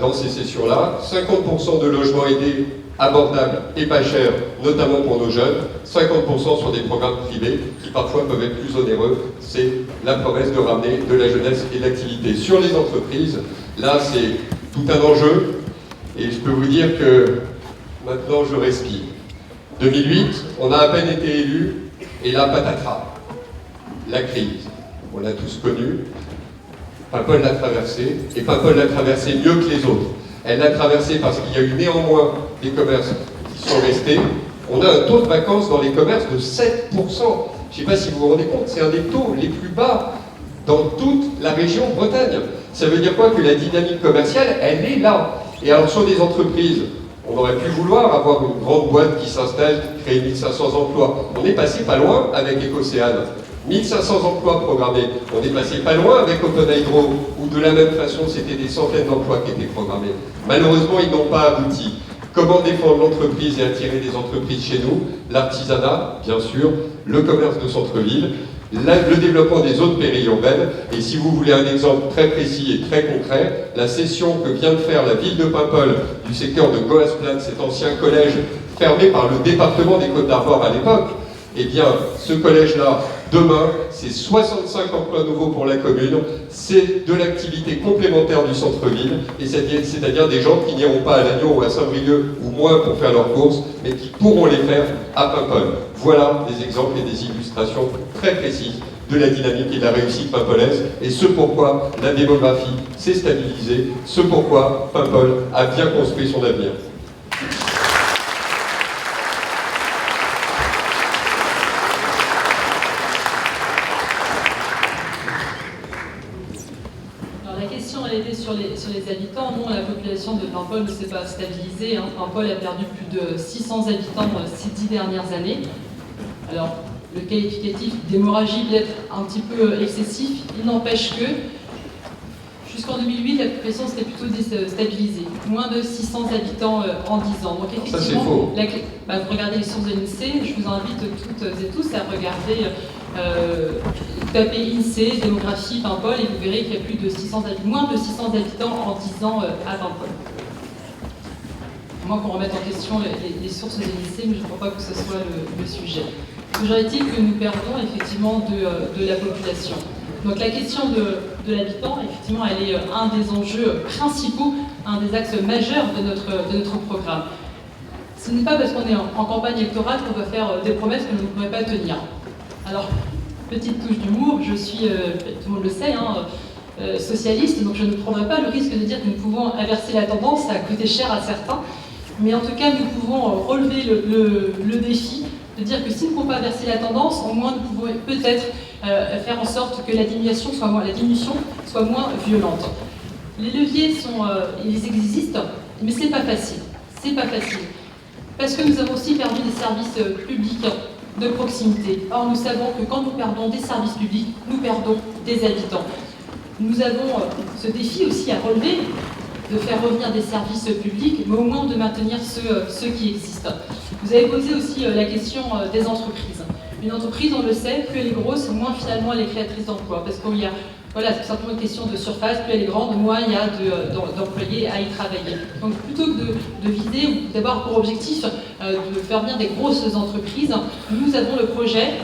Dans ces cessions-là, 50% de logements aidés abordables et pas chers, notamment pour nos jeunes, 50% sur des programmes privés qui parfois peuvent être plus onéreux. C'est la promesse de ramener de la jeunesse et de l'activité. Sur les entreprises, là c'est tout un enjeu et je peux vous dire que maintenant je respire. 2008, on a à peine été élu et là patatras, la crise. On l'a tous connue. Paimpol l'a traversée et Paimpol l'a traversée mieux que les autres. Elle l'a traversée parce qu'il y a eu néanmoins des commerces qui sont restés. On a un taux de vacances dans les commerces de 7%. Je ne sais pas si vous vous rendez compte, c'est un des taux les plus bas dans toute la région Bretagne. Ça veut dire quoi? Que la dynamique commerciale, elle est là. Et alors sur des entreprises, on aurait pu vouloir avoir une grande boîte qui s'installe, qui crée 1500 emplois. On est passé pas loin avec Ecocéane. 1500 emplois programmés. On est passé pas loin avec Open Hydro, où de la même façon, c'était des centaines d'emplois qui étaient programmés. Malheureusement, ils n'ont pas abouti. Comment défendre l'entreprise et attirer des entreprises chez nous? L'artisanat, bien sûr, le commerce de centre-ville, le développement des zones périurbaines, et si vous voulez un exemple très précis et très concret, la cession que vient de faire la ville de Paimpol du secteur de Goasplan, cet ancien collège fermé par le département des Côtes-d'Armor à l'époque, eh bien, ce collège-là, demain, c'est 65 emplois nouveaux pour la commune, c'est de l'activité complémentaire du centre-ville, et c'est-à-dire des gens qui n'iront pas à Lannion ou à Saint-Brieuc ou moins pour faire leurs courses, mais qui pourront les faire à Paimpol. Voilà des exemples et des illustrations très précises de la dynamique et de la réussite paimpolaise, et ce pourquoi la démographie s'est stabilisée, ce pourquoi Paimpol a bien construit son avenir. Sur les habitants, non, la population de Paimpol ne s'est pas stabilisée. Hein. Paimpol a perdu plus de 600 habitants ces 10 dernières années. Alors, le qualificatif d'hémorragie peut être un petit peu excessif. Il n'empêche que, jusqu'en 2008, la population s'était plutôt stabilisée. Moins de 600 habitants en 10 ans. Donc, effectivement, ça, c'est faux. Vous regardez les sources de l'INSEE, je vous invite toutes et tous à regarder. Tapez INSEE, démographie, Paimpol, et vous verrez qu'il y a plus de moins de 600 habitants en 10 ans à Paimpol. Moi, qu'on remette en question les sources de l'INSEE, mais je ne crois pas que ce soit le sujet. Toujours est-il que nous perdons effectivement de la population. Donc la question de l'habitant, effectivement, elle est un des enjeux principaux, un des axes majeurs de notre programme. Ce n'est pas parce qu'on est en campagne électorale qu'on va faire des promesses que nous ne pourrons pas tenir. Alors, petite touche d'humour, je suis, tout le monde le sait, socialiste, donc je ne prendrai pas le risque de dire que nous pouvons inverser la tendance, ça a coûté cher à certains, mais en tout cas nous pouvons relever le défi de dire que si nous ne pouvons pas inverser la tendance, au moins nous pouvons peut-être faire en sorte que la diminution soit moins violente. Les leviers ils existent, mais c'est pas facile. C'est pas facile. Parce que nous avons aussi perdu des services publics de proximité. Or, nous savons que quand nous perdons des services publics, nous perdons des habitants. Nous avons ce défi aussi à relever, de faire revenir des services publics, mais au moins de maintenir ceux qui existent. Vous avez posé aussi la question des entreprises. Une entreprise, on le sait, plus elle est grosse, moins finalement elle est créatrice d'emplois. Parce qu'il y a, c'est simplement une question de surface, plus elle est grande, moins il y a d'employés à y travailler. Donc plutôt que de viser, ou d'avoir pour objectif de faire venir des grosses entreprises, nous avons le projet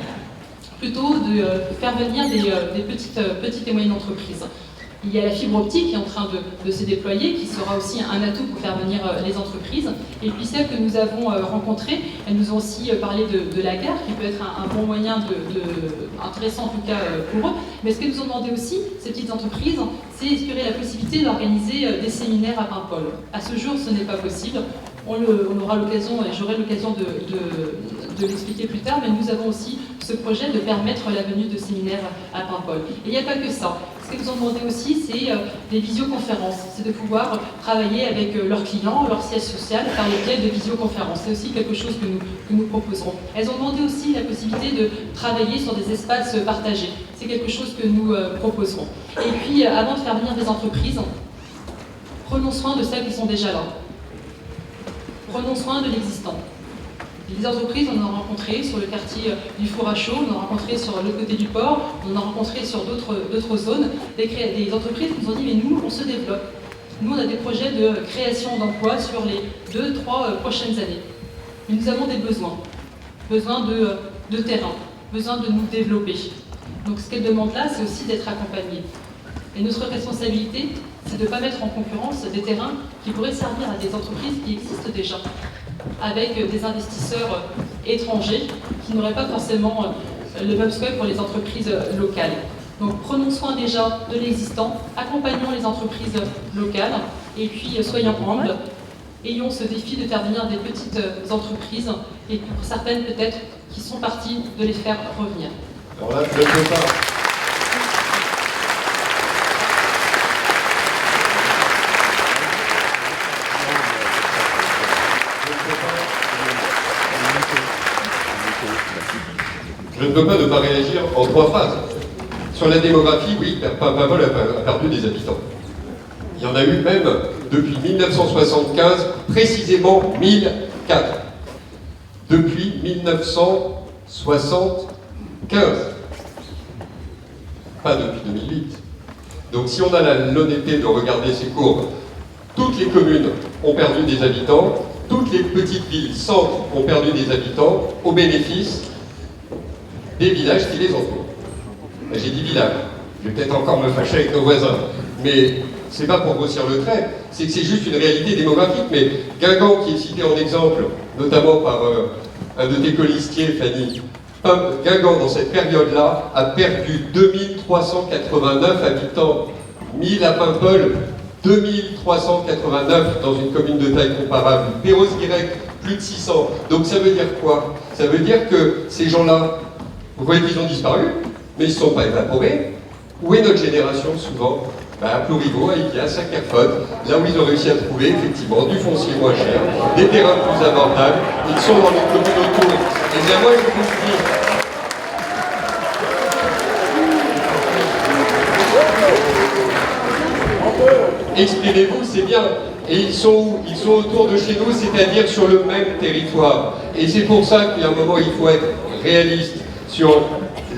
plutôt de faire venir des petites et moyennes entreprises. Il y a la fibre optique qui est en train de se déployer, qui sera aussi un atout pour faire venir les entreprises. Et puis celles que nous avons rencontrées, elles nous ont aussi parlé de la gare, qui peut être un bon moyen intéressant en tout cas pour eux. Mais ce qu'elles nous ont demandé aussi, ces petites entreprises, c'est explorer la possibilité d'organiser des séminaires à Paimpol. À ce jour, ce n'est pas possible. On aura l'occasion, et j'aurai l'occasion de l'expliquer plus tard, mais nous avons aussi ce projet de permettre la venue de séminaires à Paimpol. Et il n'y a pas que ça. Ce qu'ils nous ont demandé aussi, c'est des visioconférences. C'est de pouvoir travailler avec leurs clients, leur siège social, par le biais de visioconférences. C'est aussi quelque chose que nous proposerons. Elles ont demandé aussi la possibilité de travailler sur des espaces partagés. C'est quelque chose que nous proposerons. Et puis, avant de faire venir des entreprises, prenons soin de celles qui sont déjà là. Prenons soin de l'existant. Les entreprises, on en a rencontré sur le quartier du Four à Chaud, on en a rencontré sur l'autre côté du port, on en a rencontré sur d'autres zones. Des entreprises qui nous ont dit, mais nous, on se développe. Nous, on a des projets de création d'emplois sur les 2-3 prochaines années. Mais nous avons des besoins. Besoin de terrain, besoin de nous développer. Donc ce qu'elle demande là, c'est aussi d'être accompagnés. Et notre responsabilité, c'est de ne pas mettre en concurrence des terrains qui pourraient servir à des entreprises qui existent déjà, avec des investisseurs étrangers qui n'auraient pas forcément le même souhait pour les entreprises locales. Donc prenons soin déjà de l'existant, accompagnons les entreprises locales, et puis soyons humbles, ayons ce défi de faire venir des petites entreprises, et pour certaines peut-être qui sont parties, de les faire revenir. Alors là, je ne peux pas. Je je ne peux pas ne pas réagir en 3 phrases. Sur la démographie, oui, Paimpol a perdu des habitants. Il y en a eu même depuis 1975, précisément 1004. Depuis 1975. Pas depuis 2008. Donc si on a l'honnêteté de regarder ces courbes, toutes les communes ont perdu des habitants, toutes les petites villes centres ont perdu des habitants au bénéfice des villages qui les entourent. J'ai dit village, je vais peut-être encore me fâcher avec nos voisins, mais c'est pas pour grossir le trait, c'est que c'est juste une réalité démographique. Mais Guingamp, qui est cité en exemple, notamment par un de tes colistiers, Fanny, Guingamp, dans cette période-là, a perdu 2389 habitants. 1000 à Paimpol, 2389 dans une commune de taille comparable. Perros-Guirec, plus de 600. Donc ça veut dire quoi? Ça veut dire que ces gens-là, vous voyez qu'ils ont disparu, mais ils ne sont pas évaporés. Où est notre génération souvent? À Plouriveau, à Ikea, à Kerfott, là où ils ont réussi à trouver effectivement du foncier moins cher, des terrains plus abordables. Ils sont dans les communes autour. Et bien moi je vous dis, exprimez-vous, c'est bien. Et ils sont où? Ils sont autour de chez nous, c'est-à-dire sur le même territoire. Et c'est pour ça qu'à un moment, il faut être réaliste sur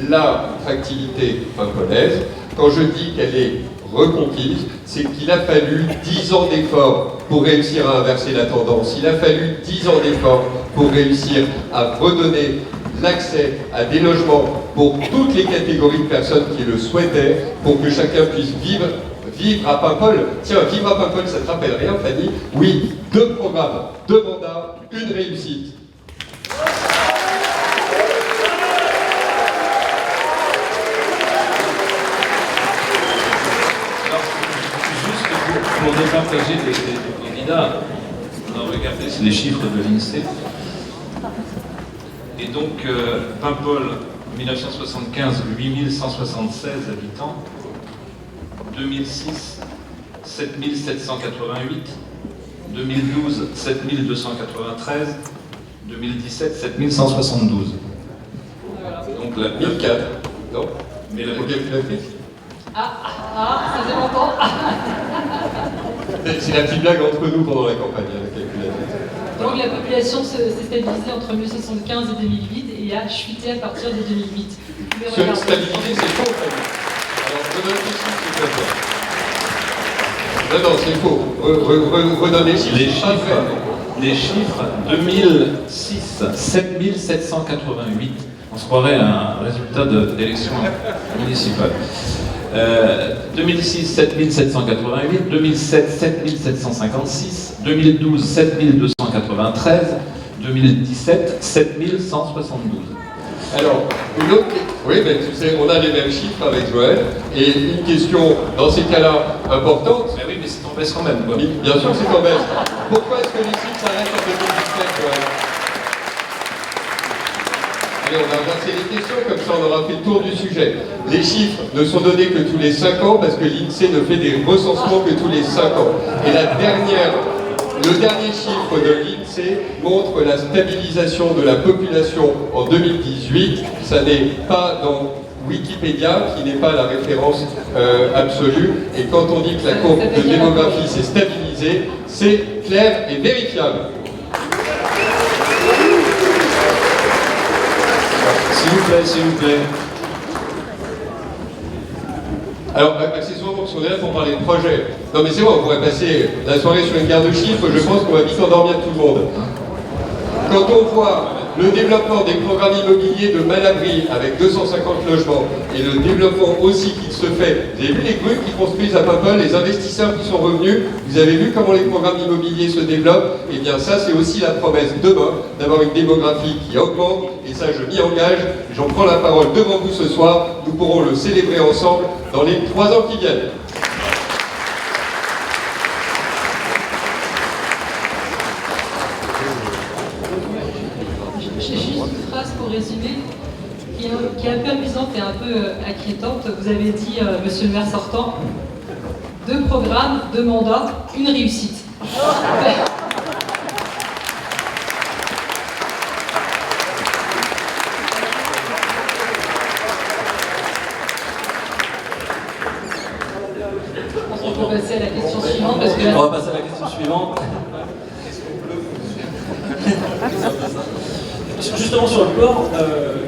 l'attractivité paimpolaise. Quand je dis qu'elle est reconquise, c'est qu'il a fallu 10 ans d'efforts pour réussir à inverser la tendance. Il a fallu 10 ans d'efforts pour réussir à redonner l'accès à des logements pour toutes les catégories de personnes qui le souhaitaient, pour que chacun puisse vivre à Paimpol. Tiens, vivre à Paimpol, ça te rappelle rien, Fanny? Oui, 2 programmes, 2 mandats, une réussite. Pour départager les candidats, on a regardé les chiffres de l'INSEE. Et donc, Paimpol, 1975, 8176 habitants. 2006, 7788. 2012, 7293. 2017, 7172. Donc la 1004, non? Mais la calculatrice. Ça faisait longtemps. C'est la petite blague entre nous pendant la campagne, la calculatrice. Donc la population s'est stabilisée entre 1975 et 2008 et a chuté à partir de 2008. Stabilité, c'est faux, Fanny. Alors, redonne les chiffres, s'il te plaît. Non, c'est faux. Redonne les chiffres. Les chiffres, 2006, 7788. On se croirait à un résultat d'élection municipale. 2006, 7788, 2007, 7756, 2012, 7293, 2017, 7172. Alors, une autre question. Oui, mais tu sais, on a les mêmes chiffres avec Joël. Et une question, dans ces cas-là, importante. Mais oui, mais c'est en baisse quand même, quoi. Bien sûr que c'est en baisse. Pourquoi est-ce que les chiffres s'arrêtent en 2017, Joël? Allez, on va inverser les questions, comme ça on aura fait le tour du sujet. Les chiffres ne sont donnés que tous les 5 ans, parce que l'INSEE ne fait des recensements que tous les 5 ans. Et le dernier chiffre de l'INSEE montre la stabilisation de la population en 2018. Ça n'est pas dans Wikipédia, qui n'est pas la référence absolue. Et quand on dit que la courbe de démographie s'est stabilisée, c'est clair et vérifiable. S'il vous plaît, s'il vous plaît. Alors, accessoirement, parce qu'on est là pour parler de projet. Non mais c'est vrai, on pourrait passer la soirée sur une guerre de chiffres, je pense qu'on va vite endormir tout le monde. Quand on voit le développement des programmes immobiliers de Malabry avec 250 logements, et le développement aussi qui se fait, vous avez vu les grues qui construisent à Paimpol, les investisseurs qui sont revenus, vous avez vu comment les programmes immobiliers se développent, et bien ça c'est aussi la promesse demain d'avoir une démographie qui augmente, et ça je m'y engage, j'en prends la parole devant vous ce soir, nous pourrons le célébrer ensemble dans les 3 ans qui viennent. J'ai juste une phrase pour résumer, qui est un peu amusante et un peu inquiétante. Vous avez dit, monsieur le maire sortant, 2 programmes, 2 mandats, une réussite. question suivante parce que... On va passer à la question suivante. Justement sur le port,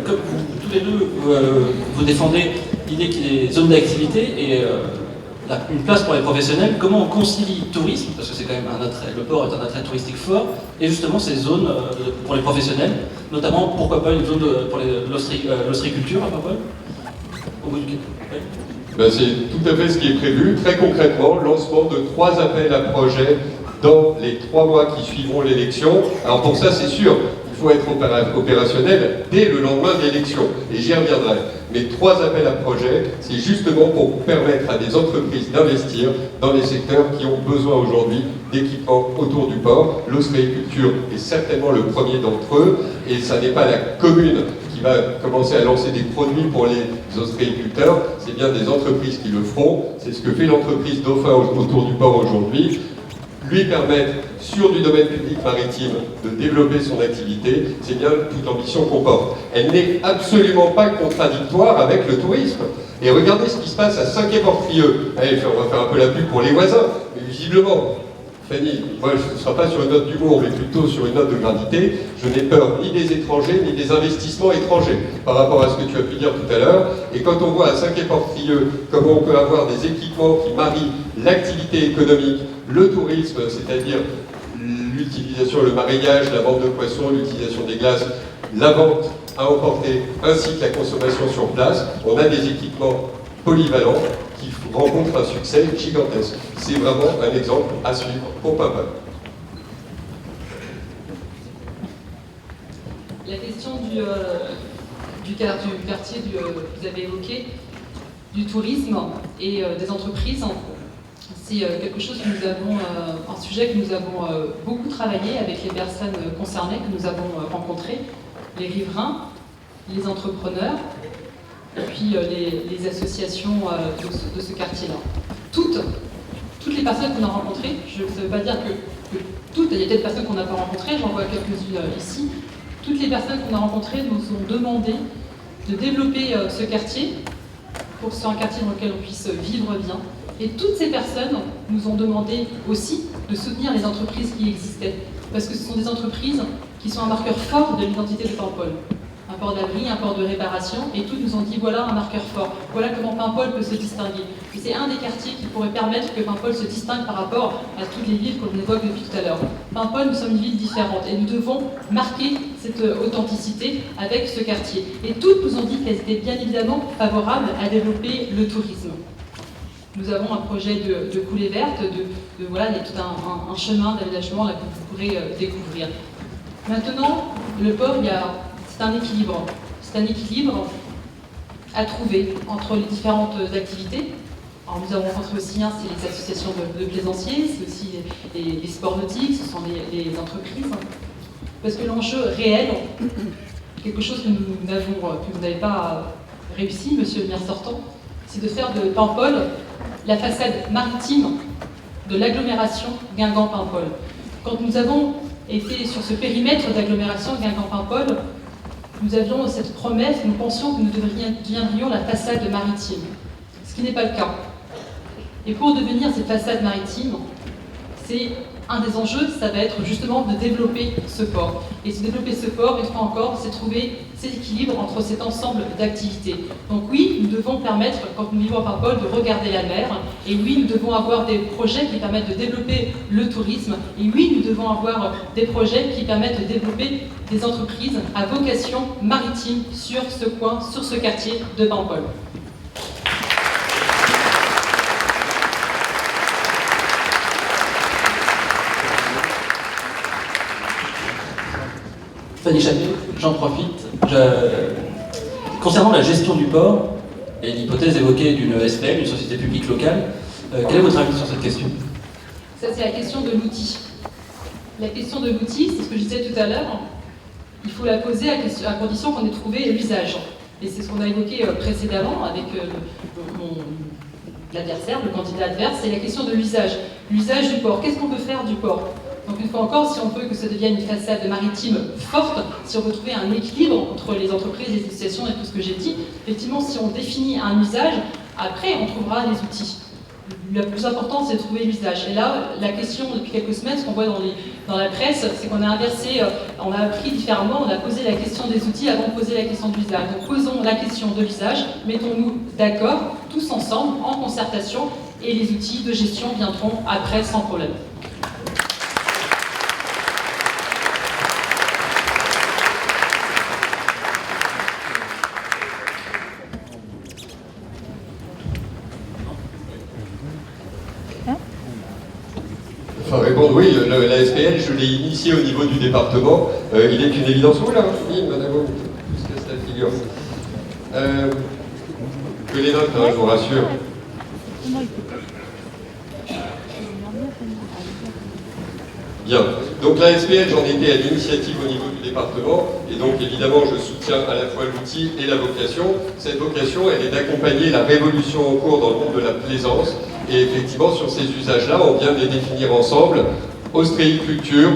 comme vous, tous les deux, vous défendez l'idée qu'il y ait des zones d'activité et une place pour les professionnels. Comment on concilie tourisme, parce que c'est quand même un attrait, le port est un attrait touristique fort, et justement ces zones pour les professionnels, notamment pourquoi pas une zone pour l'ostréiculture à Paimpol, au bout du quai. Oui. Ben, c'est tout à fait ce qui est prévu. Très concrètement, lancement de 3 appels à projets dans les 3 mois qui suivront l'élection. Alors pour ça, c'est sûr, il faut être opérationnel dès le lendemain de l'élection, et j'y reviendrai. Mais 3 appels à projets, c'est justement pour permettre à des entreprises d'investir dans les secteurs qui ont besoin aujourd'hui d'équipements autour du port. L'ostréiculture est certainement le premier d'entre eux, et ça n'est pas la commune qui va commencer à lancer des produits pour les ostréiculteurs, c'est bien des entreprises qui le feront. C'est ce que fait l'entreprise Dauphin autour du port aujourd'hui. Lui permettre, sur du domaine public maritime, de développer son activité, c'est bien toute l'ambition qu'on porte. Elle n'est absolument pas contradictoire avec le tourisme. Et regardez ce qui se passe à Saint-Quay-Portrieux. Allez, on va faire un peu la pub pour les voisins, mais visiblement, Fanny, moi je ne serai pas sur une note d'humour, mais plutôt sur une note de gravité. Je n'ai peur ni des étrangers, ni des investissements étrangers, par rapport à ce que tu as pu dire tout à l'heure. Et quand on voit à Saint-Quay-Portrieux comment on peut avoir des équipements qui marient l'activité économique, le tourisme, c'est-à-dire l'utilisation, le mareyage, la vente de poissons, l'utilisation des glaces, la vente à emporter, ainsi que la consommation sur place, on a des équipements polyvalents qui rencontrent un succès gigantesque. C'est vraiment un exemple à suivre pour Paimpol. La question du quartier que vous avez évoqué, du tourisme et des entreprises, c'est quelque chose que nous avons, un sujet que nous avons beaucoup travaillé avec les personnes concernées que nous avons rencontrées, les riverains, les entrepreneurs, et puis les associations de ce quartier-là. Toutes les personnes qu'on a rencontrées, ça ne veut pas dire que toutes, il y a des personnes qu'on n'a pas rencontrées, j'en vois quelques-unes ici, toutes les personnes qu'on a rencontrées nous ont demandé de développer ce quartier pour que ce soit un quartier dans lequel on puisse vivre bien. Et toutes ces personnes nous ont demandé aussi de soutenir les entreprises qui existaient, parce que ce sont des entreprises qui sont un marqueur fort de l'identité de Paimpol. Un port d'abri, un port de réparation, et toutes nous ont dit voilà un marqueur fort, voilà comment Paimpol peut se distinguer. Et c'est un des quartiers qui pourrait permettre que Paimpol se distingue par rapport à toutes les villes qu'on évoque depuis tout à l'heure. Paimpol, nous sommes une ville différente, et nous devons marquer cette authenticité avec ce quartier. Et toutes nous ont dit qu'elles étaient bien évidemment favorables à développer le tourisme. Nous avons un projet de coulée verte, voilà, il y a tout un chemin d'aménagement là que vous pourrez découvrir. Maintenant, le port, c'est un équilibre. C'est un équilibre à trouver entre les différentes activités. Alors, nous avons rencontré aussi, c'est les associations de plaisanciers, c'est aussi les sports nautiques, ce sont les entreprises. Parce que l'enjeu réel, quelque chose que vous n'avez pas réussi, monsieur le maire sortant, c'est de faire de Paimpol la façade maritime de l'agglomération Guingamp-Paimpol. Quand nous avons été sur ce périmètre d'agglomération Guingamp-Paimpol, nous avions cette promesse, nous pensions que nous deviendrions la façade maritime, ce qui n'est pas le cas. Et pour devenir cette façade maritime, c'est un des enjeux, ça va être justement de développer ce port. Et se développer ce port, une fois encore, c'est trouver cet équilibre entre cet ensemble d'activités. Donc oui, nous devons permettre, quand nous vivons à Paimpol, de regarder la mer. Et oui, nous devons avoir des projets qui permettent de développer le tourisme. Et oui, nous devons avoir des projets qui permettent de développer des entreprises à vocation maritime sur ce coin, sur ce quartier de Paimpol. Fanny Chapet, j'en profite. Concernant la gestion du port et l'hypothèse évoquée d'une SPL, une société publique locale, quel est votre avis sur cette question? Ça, c'est la question de l'outil. La question de l'outil, c'est ce que je disais tout à l'heure, il faut la poser à condition qu'on ait trouvé l'usage. Et c'est ce qu'on a évoqué précédemment avec l'adversaire, le candidat adverse, c'est la question de l'usage. L'usage du port. Qu'est-ce qu'on peut faire du port? Donc une fois encore, si on veut que ça devienne une façade maritime forte, si on veut trouver un équilibre entre les entreprises, les associations et tout ce que j'ai dit, effectivement, si on définit un usage, après on trouvera les outils. le plus important, c'est de trouver l'usage. Et là, la question depuis quelques semaines, ce qu'on voit dans la presse, c'est qu'on a inversé, on a appris différemment, on a posé la question des outils avant de poser la question de l'usage. Donc posons la question de l'usage, mettons-nous d'accord, tous ensemble, en concertation, et les outils de gestion viendront après sans problème. Enfin, répondre, oui, la SPL, je l'ai initié au niveau du département. Il est une évidence. Oh là, oui, madame, tout se casse la figure. Que les notes, hein, je vous rassure. Bien. Donc la SPL, j'en étais à l'initiative au niveau du département, et donc évidemment je soutiens à la fois l'outil et la vocation. Cette vocation, elle est d'accompagner la révolution en cours dans le monde de la plaisance, et effectivement sur ces usages-là, on vient de les définir ensemble. Ostréiculture,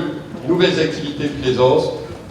nouvelles activités de plaisance,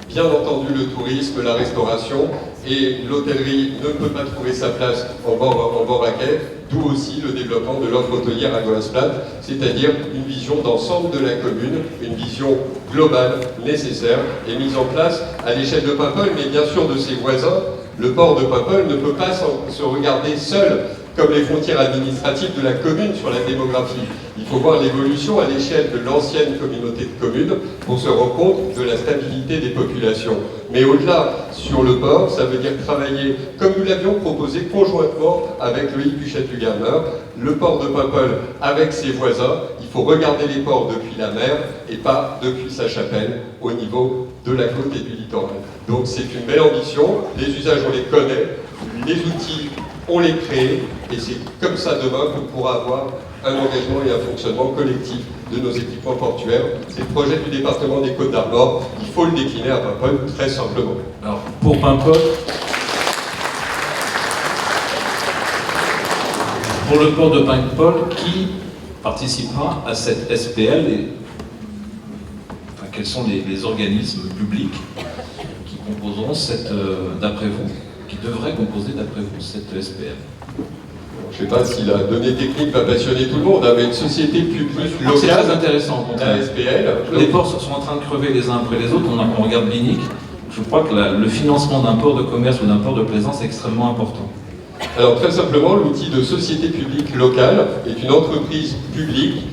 bien entendu le tourisme, la restauration, et l'hôtellerie ne peut pas trouver sa place en bord à quai, d'où aussi le développement de l'offre hôtelière à Goasplat, c'est-à-dire une vision d'ensemble de la commune, une vision globale, nécessaire, et mise en place à l'échelle de Paimpol, mais bien sûr de ses voisins. Le port de Paimpol ne peut pas se regarder seul comme les frontières administratives de la commune sur la démographie. Il faut voir l'évolution à l'échelle de l'ancienne communauté de communes pour se rendre compte de la stabilité des populations. Mais au-delà, sur le port, ça veut dire travailler, comme nous l'avions proposé conjointement avec Loïc Duchâtel-Garner, le port de Paimpol avec ses voisins. Il faut regarder les ports depuis la mer et pas depuis sa chapelle au niveau de la côte et du littoral. Donc c'est une belle ambition, les usages on les connaît, les outils on les crée, et c'est comme ça demain qu'on pourra avoir un engagement et un fonctionnement collectif de nos équipements portuaires. C'est le projet du département des Côtes-d'Armor, il faut le décliner à Paimpol très simplement. Alors, pour Paimpol, pour le port de Paimpol, qui participera à cette SPL et enfin, quels sont les organismes publics qui composeront d'après vous, qui devraient composer d'après vous cette SPL? Je ne sais pas si la donnée technique va passionner tout le monde, mais une société publique locale, c'est très intéressant. la SPL. Les ports sont en train de crever les uns après les autres. On regarde Binic. Je crois que le financement d'un port de commerce ou d'un port de plaisance est extrêmement important. Alors très simplement, l'outil de société publique locale est une entreprise publique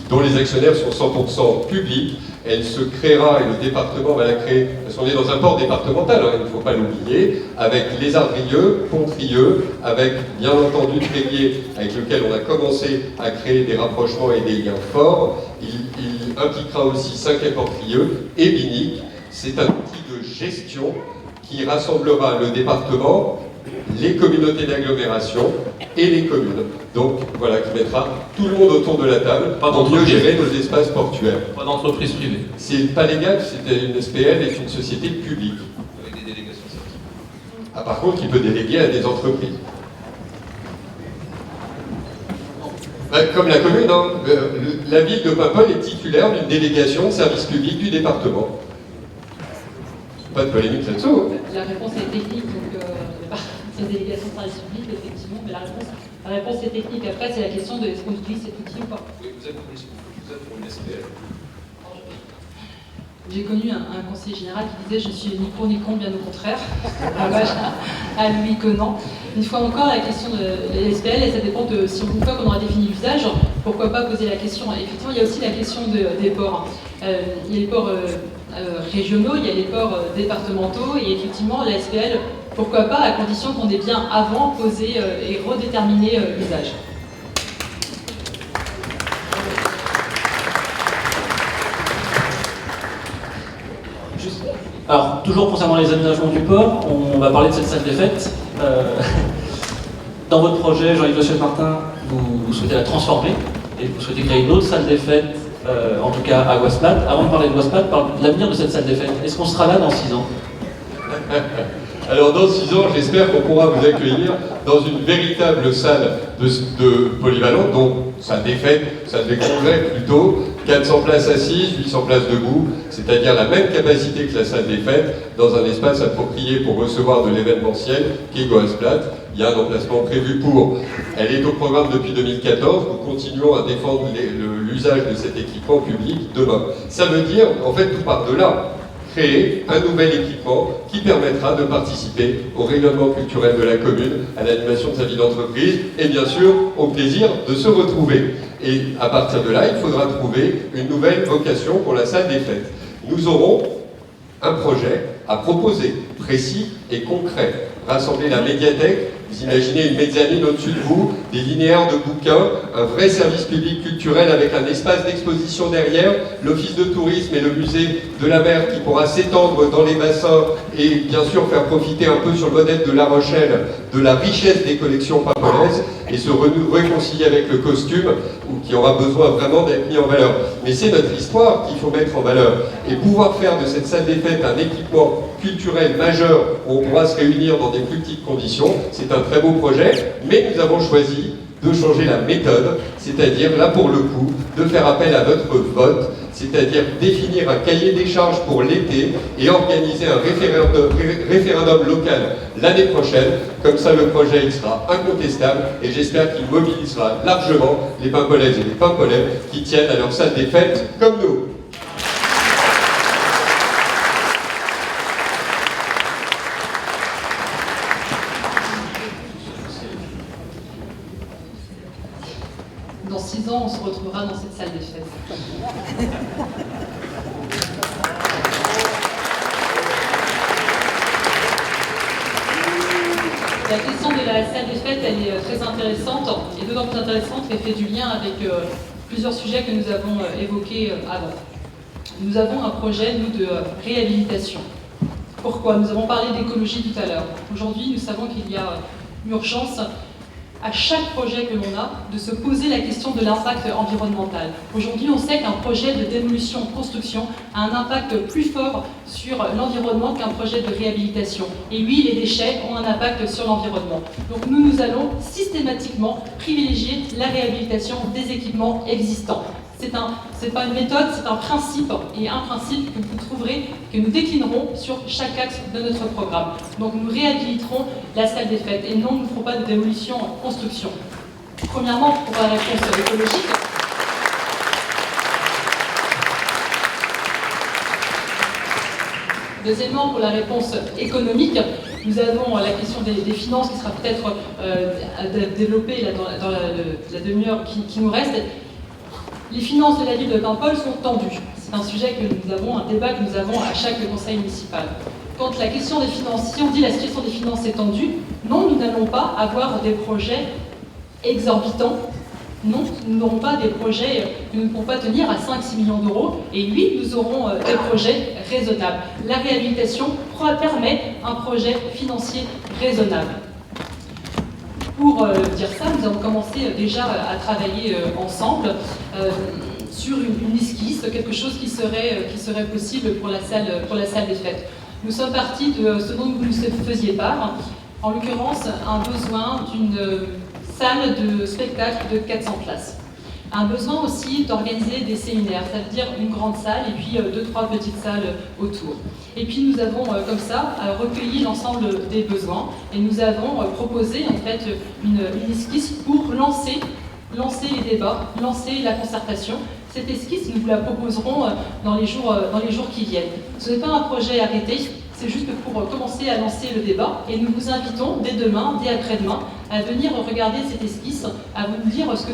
dont les actionnaires sont 100% publics. Elle se créera, et le département va la créer, parce qu'on est dans un port départemental, hein, il ne faut pas l'oublier, avec les Ardrieux, Pontrieux, avec bien entendu Tréguier, avec lequel on a commencé à créer des rapprochements et des liens forts. Il impliquera aussi Saint-Quay-Portrieux et Binic. C'est un outil de gestion qui rassemblera le département, les communautés d'agglomération et les communes. Donc voilà, qui mettra tout le monde autour de la table pour mieux gérer nos espaces portuaires. Pas d'entreprise privée. C'est pas légal, c'est une SPL est une société publique. Avec des délégations syndicales. Ah, par contre, il peut déléguer à des entreprises. Comme la commune, hein, la ville de Paimpol est titulaire d'une délégation de service public du département. Pas de polémique là-dessous. Hein. La réponse est technique, donc c'est une délégation de service public, effectivement, mais la réponse est technique. Après, c'est la question de est-ce qu'on utilise cet outil ou pas. Oui, vous êtes pour une SPL. J'ai connu un conseiller général qui disait « Je suis ni pour ni contre, bien au contraire ». À lui que non. Une fois encore, la question de l'SPL, et ça dépend de si une fois qu'on aura défini l'usage, pourquoi pas poser la question. Et effectivement, il y a aussi la question des ports. Il y a les ports régionaux, il y a les ports départementaux, et effectivement, la SPL, pourquoi pas, à condition qu'on ait bien avant posé et redéterminé l'usage. Alors, toujours concernant les aménagements du port, on va parler de cette salle des fêtes. Dans votre projet, Jean-Yves Le Chef-Martin, vous souhaitez la transformer et vous souhaitez créer une autre salle des fêtes, en tout cas à Goasplat. Avant de parler de Goasplat, parle de l'avenir de cette salle des fêtes. Est-ce qu'on sera là dans 6 ans? Alors dans 6 ans, j'espère qu'on pourra vous accueillir dans une véritable salle de polyvalente, donc salle des fêtes, salle de congrès plutôt, 400 places assises, 800 places debout, c'est-à-dire la même capacité que la salle des fêtes, dans un espace approprié pour recevoir de l'événementiel qui est Goasplat. il y a un emplacement prévu pour. Elle est au programme depuis 2014, nous continuons à défendre l'usage de cet équipement public demain. Ça veut dire, en fait, tout part de là. Créer un nouvel équipement qui permettra de participer au rayonnement culturel de la commune, à l'animation de sa vie d'entreprise et bien sûr au plaisir de se retrouver. Et à partir de là, il faudra trouver une nouvelle vocation pour la salle des fêtes. Nous aurons un projet à proposer, précis et concret. Rassembler la médiathèque, vous imaginez une mezzanine au-dessus de vous, des linéaires de bouquins, un vrai service public culturel avec un espace d'exposition derrière, l'office de tourisme et le musée de la mer qui pourra s'étendre dans les bassins et bien sûr faire profiter un peu sur le modèle de La Rochelle de la richesse des collections papolaises et se réconcilier avec le costume ou qui aura besoin vraiment d'être mis en valeur. Mais c'est notre histoire qu'il faut mettre en valeur et pouvoir faire de cette salle des fêtes un équipement culturel majeur où on pourra se réunir dans des plus petites conditions. C'est un très beau projet, mais nous avons choisi de changer la méthode, c'est-à-dire là pour le coup, de faire appel à votre vote, c'est-à-dire définir un cahier des charges pour l'été et organiser un référendum local l'année prochaine. Comme ça, le projet il sera incontestable et j'espère qu'il mobilisera largement les Paimpolaises et les Paimpolais qui tiennent à leur salle des fêtes comme nous. Dans 6 ans, on se retrouvera dans cette salle des fêtes. La question de la salle des fêtes, elle est très intéressante, et d'autant plus intéressante qu'elle fait du lien avec plusieurs sujets que nous avons évoqués avant. Nous avons un projet, nous, de réhabilitation. Pourquoi? Nous avons parlé d'écologie tout à l'heure. Aujourd'hui, nous savons qu'il y a urgence à chaque projet que l'on a, de se poser la question de l'impact environnemental. Aujourd'hui, on sait qu'un projet de démolition-construction a un impact plus fort sur l'environnement qu'un projet de réhabilitation. Et oui, les déchets ont un impact sur l'environnement. Donc nous allons systématiquement privilégier la réhabilitation des équipements existants. C'est pas une méthode, c'est un principe, et un principe que vous trouverez, que nous déclinerons sur chaque axe de notre programme. Donc nous réhabiliterons la salle des fêtes, et non, nous ne ferons pas de démolition en construction. Premièrement, pour la réponse écologique. Deuxièmement, pour la réponse économique, nous avons la question des finances qui sera peut-être développée là, dans la demi-heure qui nous reste. Les finances de la ville de Paimpol sont tendues. C'est un sujet que nous avons, un débat que nous avons à chaque conseil municipal. Quand la question des finances, si on dit la situation des finances est tendue, non, nous n'allons pas avoir des projets exorbitants. Non, nous n'aurons pas des projets que nous ne pourrons pas tenir à 5-6 millions d'euros. Et oui, nous aurons des projets raisonnables. La réhabilitation permet un projet financier raisonnable. Pour dire ça, nous avons commencé déjà à travailler ensemble sur une esquisse, quelque chose qui serait possible pour la salle des fêtes. Nous sommes partis de ce dont vous nous faisiez part, en l'occurrence un besoin d'une salle de spectacle de 400 places. Un besoin aussi d'organiser des séminaires, ça veut dire une grande salle et puis 2-3 petites salles autour. Et puis nous avons comme ça recueilli l'ensemble des besoins et nous avons proposé en fait une esquisse pour lancer les débats, lancer la concertation. Cette esquisse, nous vous la proposerons dans les jours qui viennent. Ce n'est pas un projet arrêté, c'est juste pour commencer à lancer le débat et nous vous invitons dès demain, dès après-demain, à venir regarder cette esquisse, à vous dire ce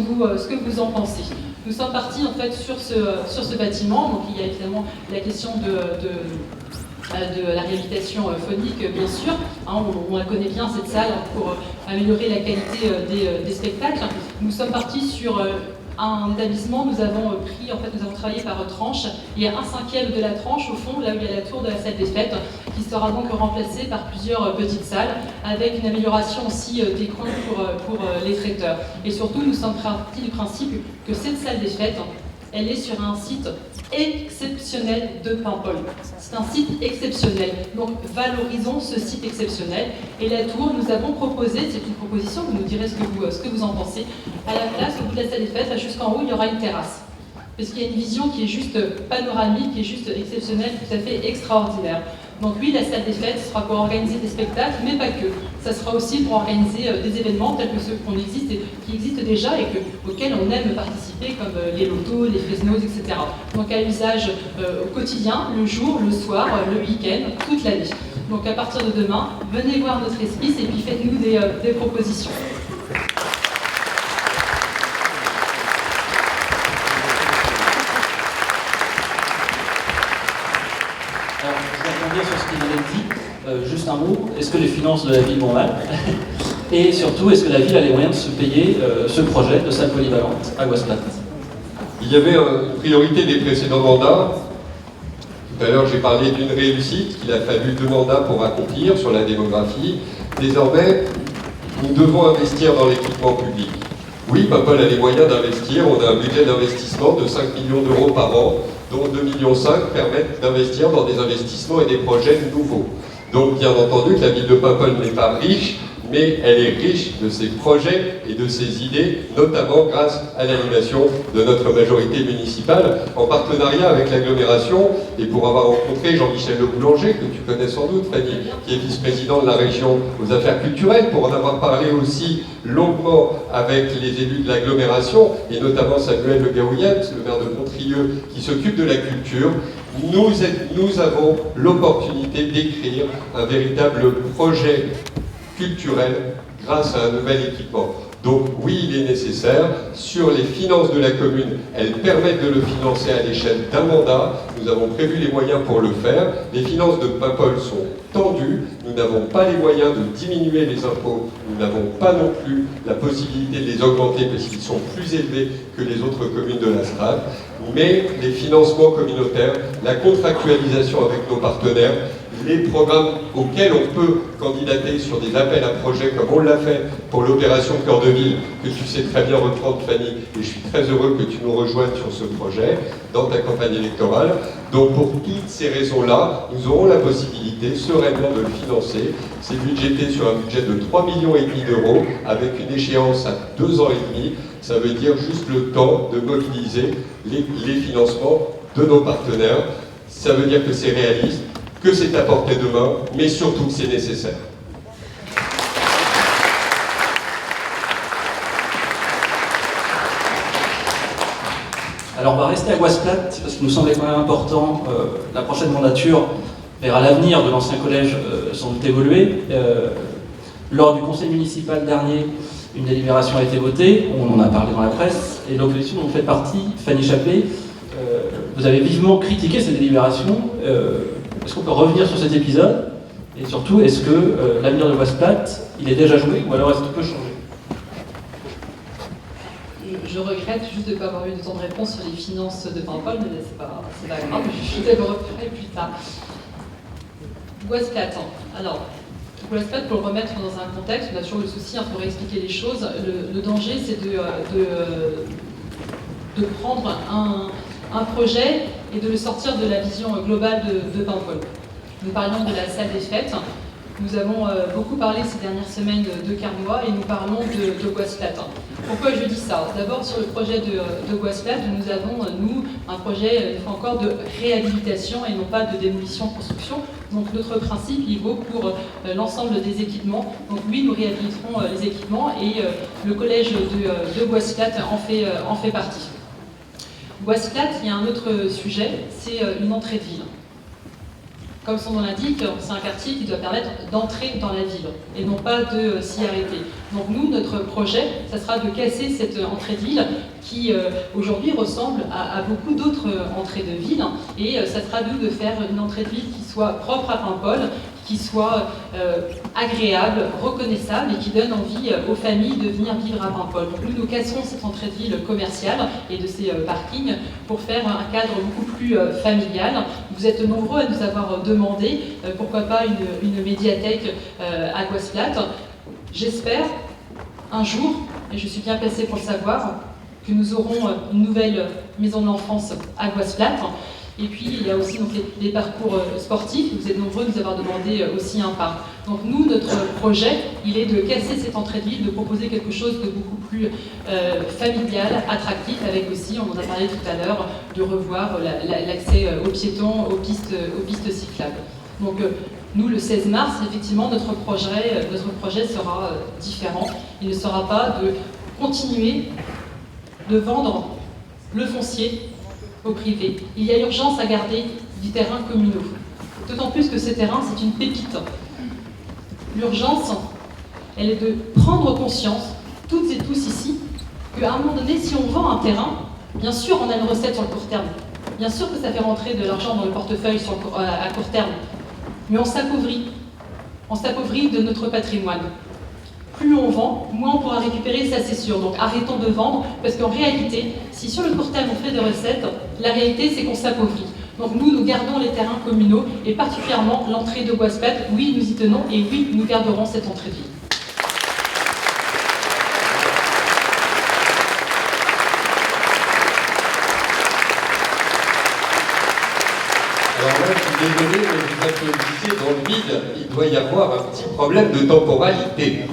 que vous en pensez. Nous sommes partis en fait sur ce bâtiment, donc il y a évidemment la question de la réhabilitation phonique, bien sûr. On la connaît bien, cette salle, pour améliorer la qualité des spectacles. Nous sommes partis sur un établissement, nous avons travaillé par tranche. Il y a 1/5 de la tranche, au fond, là où il y a la tour de la salle des fêtes, qui sera donc remplacée par plusieurs petites salles, avec une amélioration aussi des coins pour les traiteurs. Et surtout, nous sommes partis du principe que cette salle des fêtes, elle est sur un site exceptionnel de Paimpol. C'est un site exceptionnel, donc valorisons ce site exceptionnel. Et la tour, nous avons proposé, c'est une proposition, vous nous direz ce que vous en pensez, à la place, au bout de la salle des fêtes, là jusqu'en haut, il y aura une terrasse. Parce qu'il y a une vision qui est juste panoramique, qui est juste exceptionnelle, tout à fait extraordinaire. Donc oui, la salle des fêtes sera pour organiser des spectacles, mais pas que. Ça sera aussi pour organiser des événements tels que ceux qui existent déjà et auxquels on aime participer, comme les lotos, les Fresnos, etc. Donc à l'usage au quotidien, le jour, le soir, le week-end, toute la vie. Donc à partir de demain, venez voir notre esquisse et puis faites-nous des propositions. Alors, je vais rebondir sur ce qui vient d'être dit. Juste un mot, est-ce que les finances de la ville vont mal? Et surtout, est-ce que la ville a les moyens de se payer ce projet de salle polyvalente à Goisplatte? Il y avait une priorité des précédents mandats. Tout à l'heure, j'ai parlé d'une réussite qu'il a fallu 2 mandats pour accomplir sur la démographie. Désormais, nous devons investir dans l'équipement public. Oui, Paimpol a les moyens d'investir. On a un budget d'investissement de 5 millions d'euros par an, dont 2,5 millions permettent d'investir dans des investissements et des projets nouveaux. Donc, bien entendu, que la ville de Paimpol n'est pas riche, mais elle est riche de ses projets et de ses idées, notamment grâce à l'animation de notre majorité municipale, en partenariat avec l'agglomération, et pour avoir rencontré Jean-Michel Le Boulanger, que tu connais sans doute, Fanny, qui est vice-président de la région aux affaires culturelles, pour en avoir parlé aussi longuement avec les élus de l'agglomération, et notamment Samuel Le Gaouillet, le maire de Montrieux, qui s'occupe de la culture. Nous avons l'opportunité d'écrire un véritable projet culturel grâce à un nouvel équipement. Donc oui, il est nécessaire. Sur les finances de la commune, elles permettent de le financer à l'échelle d'un mandat. Nous avons prévu les moyens pour le faire. Les finances de Paimpol sont tendues. Nous n'avons pas les moyens de diminuer les impôts. Nous n'avons pas non plus la possibilité de les augmenter parce qu'ils sont plus élevés que les autres communes de la strate. Mais les financements communautaires, la contractualisation avec nos partenaires, les programmes auxquels on peut candidater sur des appels à projets comme on l'a fait pour l'opération Cœur de Ville, que tu sais très bien reprendre, Fanny, et je suis très heureux que tu nous rejoignes sur ce projet dans ta campagne électorale. Donc pour toutes ces raisons-là, nous aurons la possibilité sereinement de le financer. C'est budgété sur un budget de 3,5 millions d'euros avec une échéance à 2 ans et demi. Ça veut dire juste le temps de mobiliser les financements de nos partenaires. Ça veut dire que c'est réaliste, que c'est à portée de main, mais surtout que c'est nécessaire. Alors on va rester à Goisplatte, parce qu'il nous semblait quand même important, la prochaine mandature verra l'avenir de l'ancien collège sans doute évoluer. Lors du conseil municipal dernier, une délibération a été votée, on en a parlé dans la presse, et l'opposition dont vous faites partie, Fanny Chapelet, vous avez vivement critiqué cette délibération. Est-ce qu'on peut revenir sur cet épisode? Et surtout, est-ce que l'avenir de Goisplatte, il est déjà joué, ou alors est-ce qu'il peut changer? Je regrette juste de ne pas avoir eu de temps de réponse sur les finances de Paimpol, mais c'est pas grave, je vais le referai plus tard. Goisplatte. Alors, Goisplatte, pour le remettre dans un contexte, on a toujours le souci, pour expliquer les choses, le danger, c'est de prendre un projet et de le sortir de la vision globale de Paimpol. Nous parlions de la salle des fêtes. Nous avons beaucoup parlé ces dernières semaines de Carnois et nous parlons de Goisplatte. Pourquoi je dis ça? D'abord, sur le projet de Goisplatte, nous avons, nous, un projet, une fois encore, de réhabilitation et non pas de démolition-construction. Donc notre principe, il vaut pour l'ensemble des équipements. Donc oui, nous réhabiliterons les équipements et le collège de Goisplatte en fait partie. Goisplatte, il y a un autre sujet, c'est une entrée de ville. Comme son nom l'indique, c'est un quartier qui doit permettre d'entrer dans la ville et non pas de s'y arrêter. Donc nous, notre projet, ça sera de casser cette entrée de ville qui aujourd'hui ressemble à beaucoup d'autres entrées de ville. Et ça sera de faire une entrée de ville qui soit propre à Paimpol, qui soit agréable, reconnaissable et qui donne envie aux familles de venir vivre à Paimpol. Donc nous cassons cette entrée de ville commerciale et de ces parkings pour faire un cadre beaucoup plus familial. Vous êtes nombreux à nous avoir demandé, pourquoi pas une médiathèque à Goisplatte. J'espère un jour, et je suis bien placée pour le savoir, que nous aurons une nouvelle maison de l'enfance à Goisplatte. Et puis, il y a aussi donc, les parcours sportifs. Vous êtes nombreux à nous avoir demandé aussi un parc. Donc nous, notre projet, il est de casser cette entrée de ville, de proposer quelque chose de beaucoup plus familial, attractif, avec aussi, on en a parlé tout à l'heure, de revoir l'accès aux piétons, aux pistes cyclables. Donc nous, le 16 mars, effectivement, notre projet sera différent. Il ne sera pas de continuer de vendre le foncier au privé. Il y a urgence à garder des terrains communaux. D'autant plus que ces terrains, c'est une pépite. L'urgence, elle est de prendre conscience, toutes et tous ici, qu'à un moment donné, si on vend un terrain, bien sûr, on a une recette sur le court terme. Bien sûr que ça fait rentrer de l'argent dans le portefeuille à court terme. Mais on s'appauvrit. On s'appauvrit de notre patrimoine. Plus on vend, moins on pourra récupérer, ça c'est sûr. Donc arrêtons de vendre, parce qu'en réalité, si sur le court terme on fait des recettes, la réalité c'est qu'on s'appauvrit. Donc nous gardons les terrains communaux, et particulièrement l'entrée de Goasplat. Oui, nous y tenons, et oui, nous garderons cette entrée de ville. Alors là, je suis désolé, mais vous applaudissez dans le vide. Il doit y avoir un petit problème de temporalité.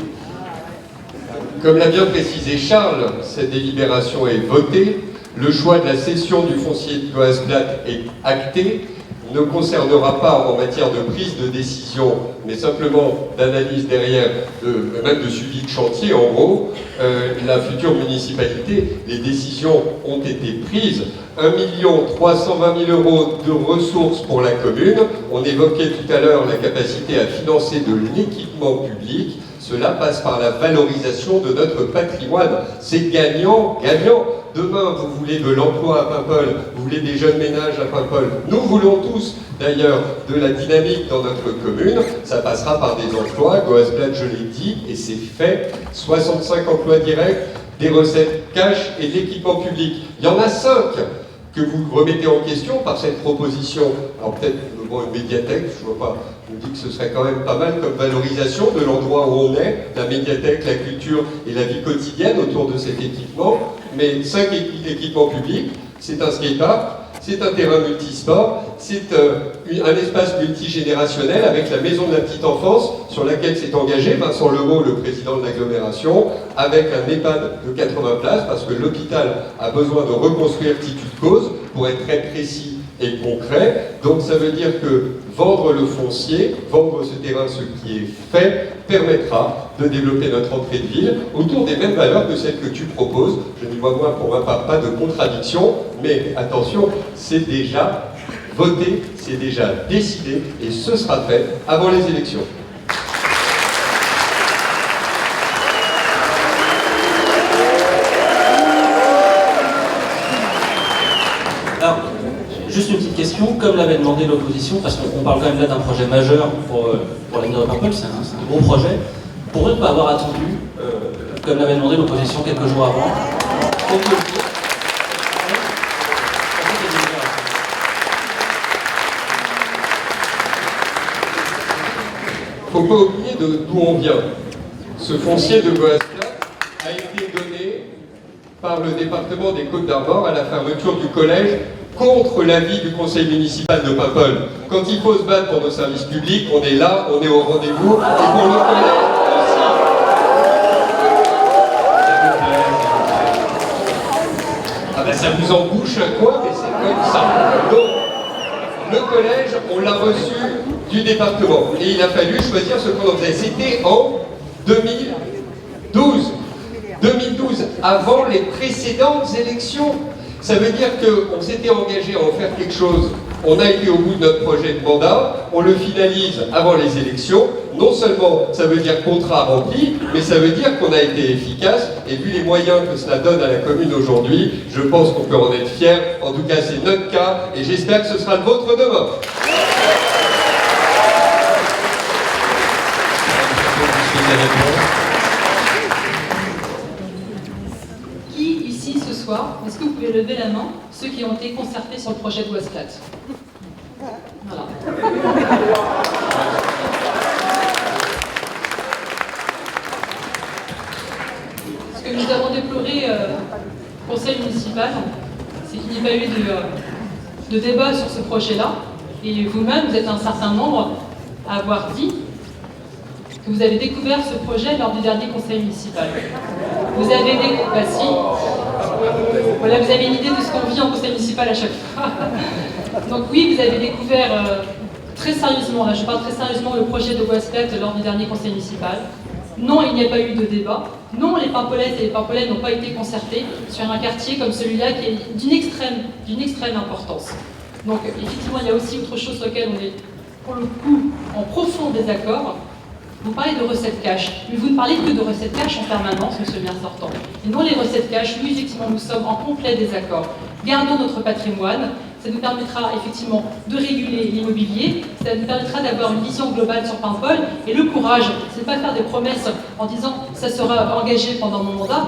Comme l'a bien précisé Charles, cette délibération est votée. Le choix de la cession du foncier de Goasplat est acté. Ne concernera pas en matière de prise de décision, mais simplement d'analyse derrière, même de suivi de chantier. En gros, la future municipalité, les décisions ont été prises. 1 320 000 € de ressources pour la commune. On évoquait tout à l'heure la capacité à financer de l'équipement public. Cela passe par la valorisation de notre patrimoine. C'est gagnant, gagnant. Demain, vous voulez de l'emploi à Paimpol, vous voulez des jeunes ménages à Paimpol. Nous voulons tous, d'ailleurs, de la dynamique dans notre commune. Ça passera par des emplois. Goasplat, je l'ai dit, et c'est fait. 65 emplois directs, des recettes cash et de l'équipement public. Il y en a 5 que vous remettez en question par cette proposition. Alors peut-être une médiathèque, je ne vois pas, je me dis que ce serait quand même pas mal comme valorisation de l'endroit où on est, la médiathèque, la culture et la vie quotidienne autour de cet équipement. Mais 5 équipements publics, c'est un skatepark, c'est un terrain multisport, c'est un espace multigénérationnel avec la maison de la petite enfance sur laquelle s'est engagé Vincent Legault, le président de l'agglomération, avec un EHPAD de 80 places, parce que l'hôpital a besoin de reconstruire Titude Cause pour être très précis et concret. Donc ça veut dire que vendre le foncier, vendre ce terrain, ce qui est fait, permettra de développer notre entrée de ville autour des mêmes valeurs que celles que tu proposes. Je n'y vois moi pour ma part pas de contradiction, mais attention, c'est déjà voté, c'est déjà décidé et ce sera fait avant les élections. Alors, juste une petite question, comme l'avait demandé l'opposition, parce qu'on parle quand même là d'un projet majeur pour l'avenir de Paimpol, c'est un gros projet. Pourrait ne pas avoir attendu, comme l'avait demandé l'opposition quelques jours avant, quelques jours. Il ne faut pas oublier d'où on vient. Ce foncier de Goasplat a été donné par le département des Côtes-d'Armor à la fermeture du collège contre l'avis du conseil municipal de Paimpol. Quand il faut se battre pour nos services publics, on est là, on est au rendez-vous, et pour le collège aussi. Ah ben ça vous embouche un coin, mais c'est comme ça. Donc, le collège, on l'a reçu du département. Et il a fallu choisir ce qu'on en faisait. C'était en 2012. 2012, avant les précédentes élections. Ça veut dire qu'on s'était engagé à en faire quelque chose. On a été au bout de notre projet de mandat, on le finalise avant les élections. Non seulement ça veut dire contrat rempli, mais ça veut dire qu'on a été efficace. Et vu les moyens que cela donne à la commune aujourd'hui, je pense qu'on peut en être fier. En tout cas, c'est notre cas et j'espère que ce sera le vôtre demain. Qui ici ce soir, est-ce que vous pouvez lever la main, ceux qui ont été concertés sur le projet de Goasplat? Voilà. Ce que nous avons déploré au conseil municipal, c'est qu'il n'y ait pas eu de débat sur ce projet-là. Et vous-même, vous êtes un certain nombre à avoir dit que vous avez découvert ce projet lors du dernier conseil municipal. Vous avez découvert... Bah si. Voilà, vous avez une idée de ce qu'on vit en conseil municipal à chaque fois. Donc oui, vous avez découvert très sérieusement, là je parle très sérieusement, le projet de Waslet lors du dernier conseil municipal. Non, il n'y a pas eu de débat. Non, les Pimpolaises et les Pimpolais n'ont pas été concertés sur un quartier comme celui-là qui est d'une extrême importance. Donc effectivement, il y a aussi autre chose sur laquelle on est pour le coup en profond désaccord. Vous parlez de recettes cash, mais vous ne parlez que de recettes cash en permanence, monsieur le maire sortant. Et non les recettes cash, oui, effectivement, nous sommes en complet désaccord. Gardons notre patrimoine, ça nous permettra effectivement de réguler l'immobilier, ça nous permettra d'avoir une vision globale sur Paimpol, et le courage, c'est de ne pas faire des promesses en disant ça sera engagé pendant mon mandat.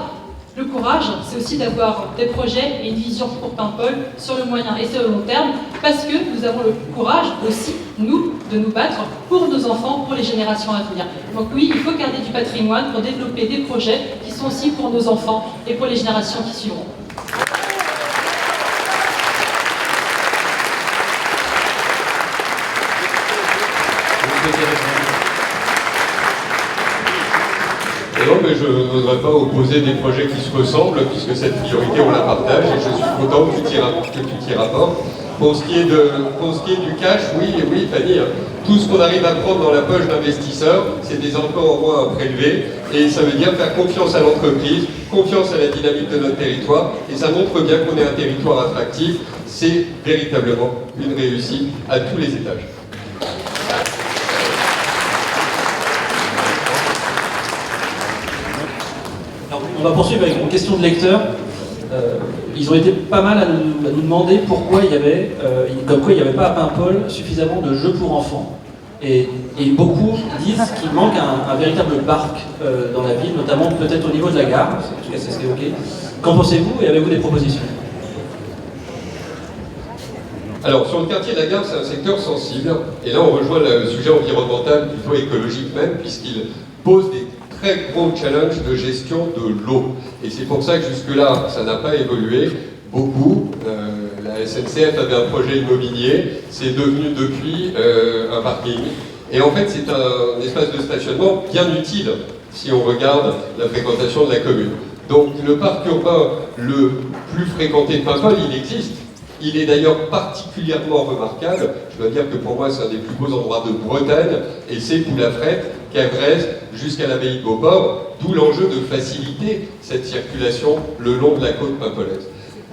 Le courage, c'est aussi d'avoir des projets et une vision pour Paimpol sur le moyen et sur le long terme, parce que nous avons le courage aussi, nous, de nous battre pour nos enfants, pour les générations à venir. Donc oui, il faut garder du patrimoine pour développer des projets qui sont aussi pour nos enfants et pour les générations qui suivront. Et non, mais je n'oserais pas opposer des projets qui se ressemblent, puisque cette priorité, on la partage, et je suis content que tu t'y rapportes. Pour ce qui est du cash, oui, Fanny, tout ce qu'on arrive à prendre dans la poche d'investisseurs, c'est des emplois en moins à prélever, et ça veut dire faire confiance à l'entreprise, confiance à la dynamique de notre territoire, et ça montre bien qu'on est un territoire attractif. C'est véritablement une réussite à tous les étages. On va poursuivre avec une question de lecteur. Ils ont été pas mal à nous demander pourquoi il y avait, comme quoi il n'y avait pas à Paimpol suffisamment de jeux pour enfants. Et beaucoup disent qu'il manque un véritable parc dans la ville, notamment peut-être au niveau de la gare. En tout cas, c'est ce qui est évoqué. Qu'en pensez-vous et avez-vous des propositions? Alors, sur le quartier de la gare, c'est un secteur sensible. Et là, on rejoint le sujet environnemental, plutôt écologique même, puisqu'il pose des très gros challenge de gestion de l'eau. Et c'est pour ça que jusque-là, ça n'a pas évolué beaucoup. La SNCF avait un projet immobilier, c'est devenu depuis un parking. Et en fait, c'est un espace de stationnement bien utile si on regarde la fréquentation de la commune. Donc le parc urbain le plus fréquenté de Paimpol, il existe. Il est d'ailleurs particulièrement remarquable. Je dois dire que pour moi, c'est un des plus beaux endroits de Bretagne, et c'est Poulafrette, Cavresse, jusqu'à l'abbaye de Beauport, d'où l'enjeu de faciliter cette circulation le long de la côte pimpolaise.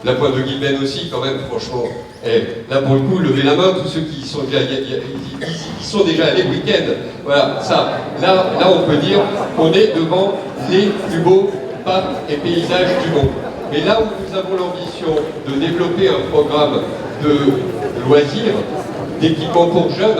La Pointe de Guilbène aussi, quand même, franchement. Et là, pour le coup, levez la main, tous ceux qui y sont déjà, ils sont déjà allés le week-end. Voilà, ça. Là, on peut dire qu'on est devant les plus beaux parcs et paysages du monde. Mais là où nous avons l'ambition de développer un programme de loisirs, d'équipement pour jeunes,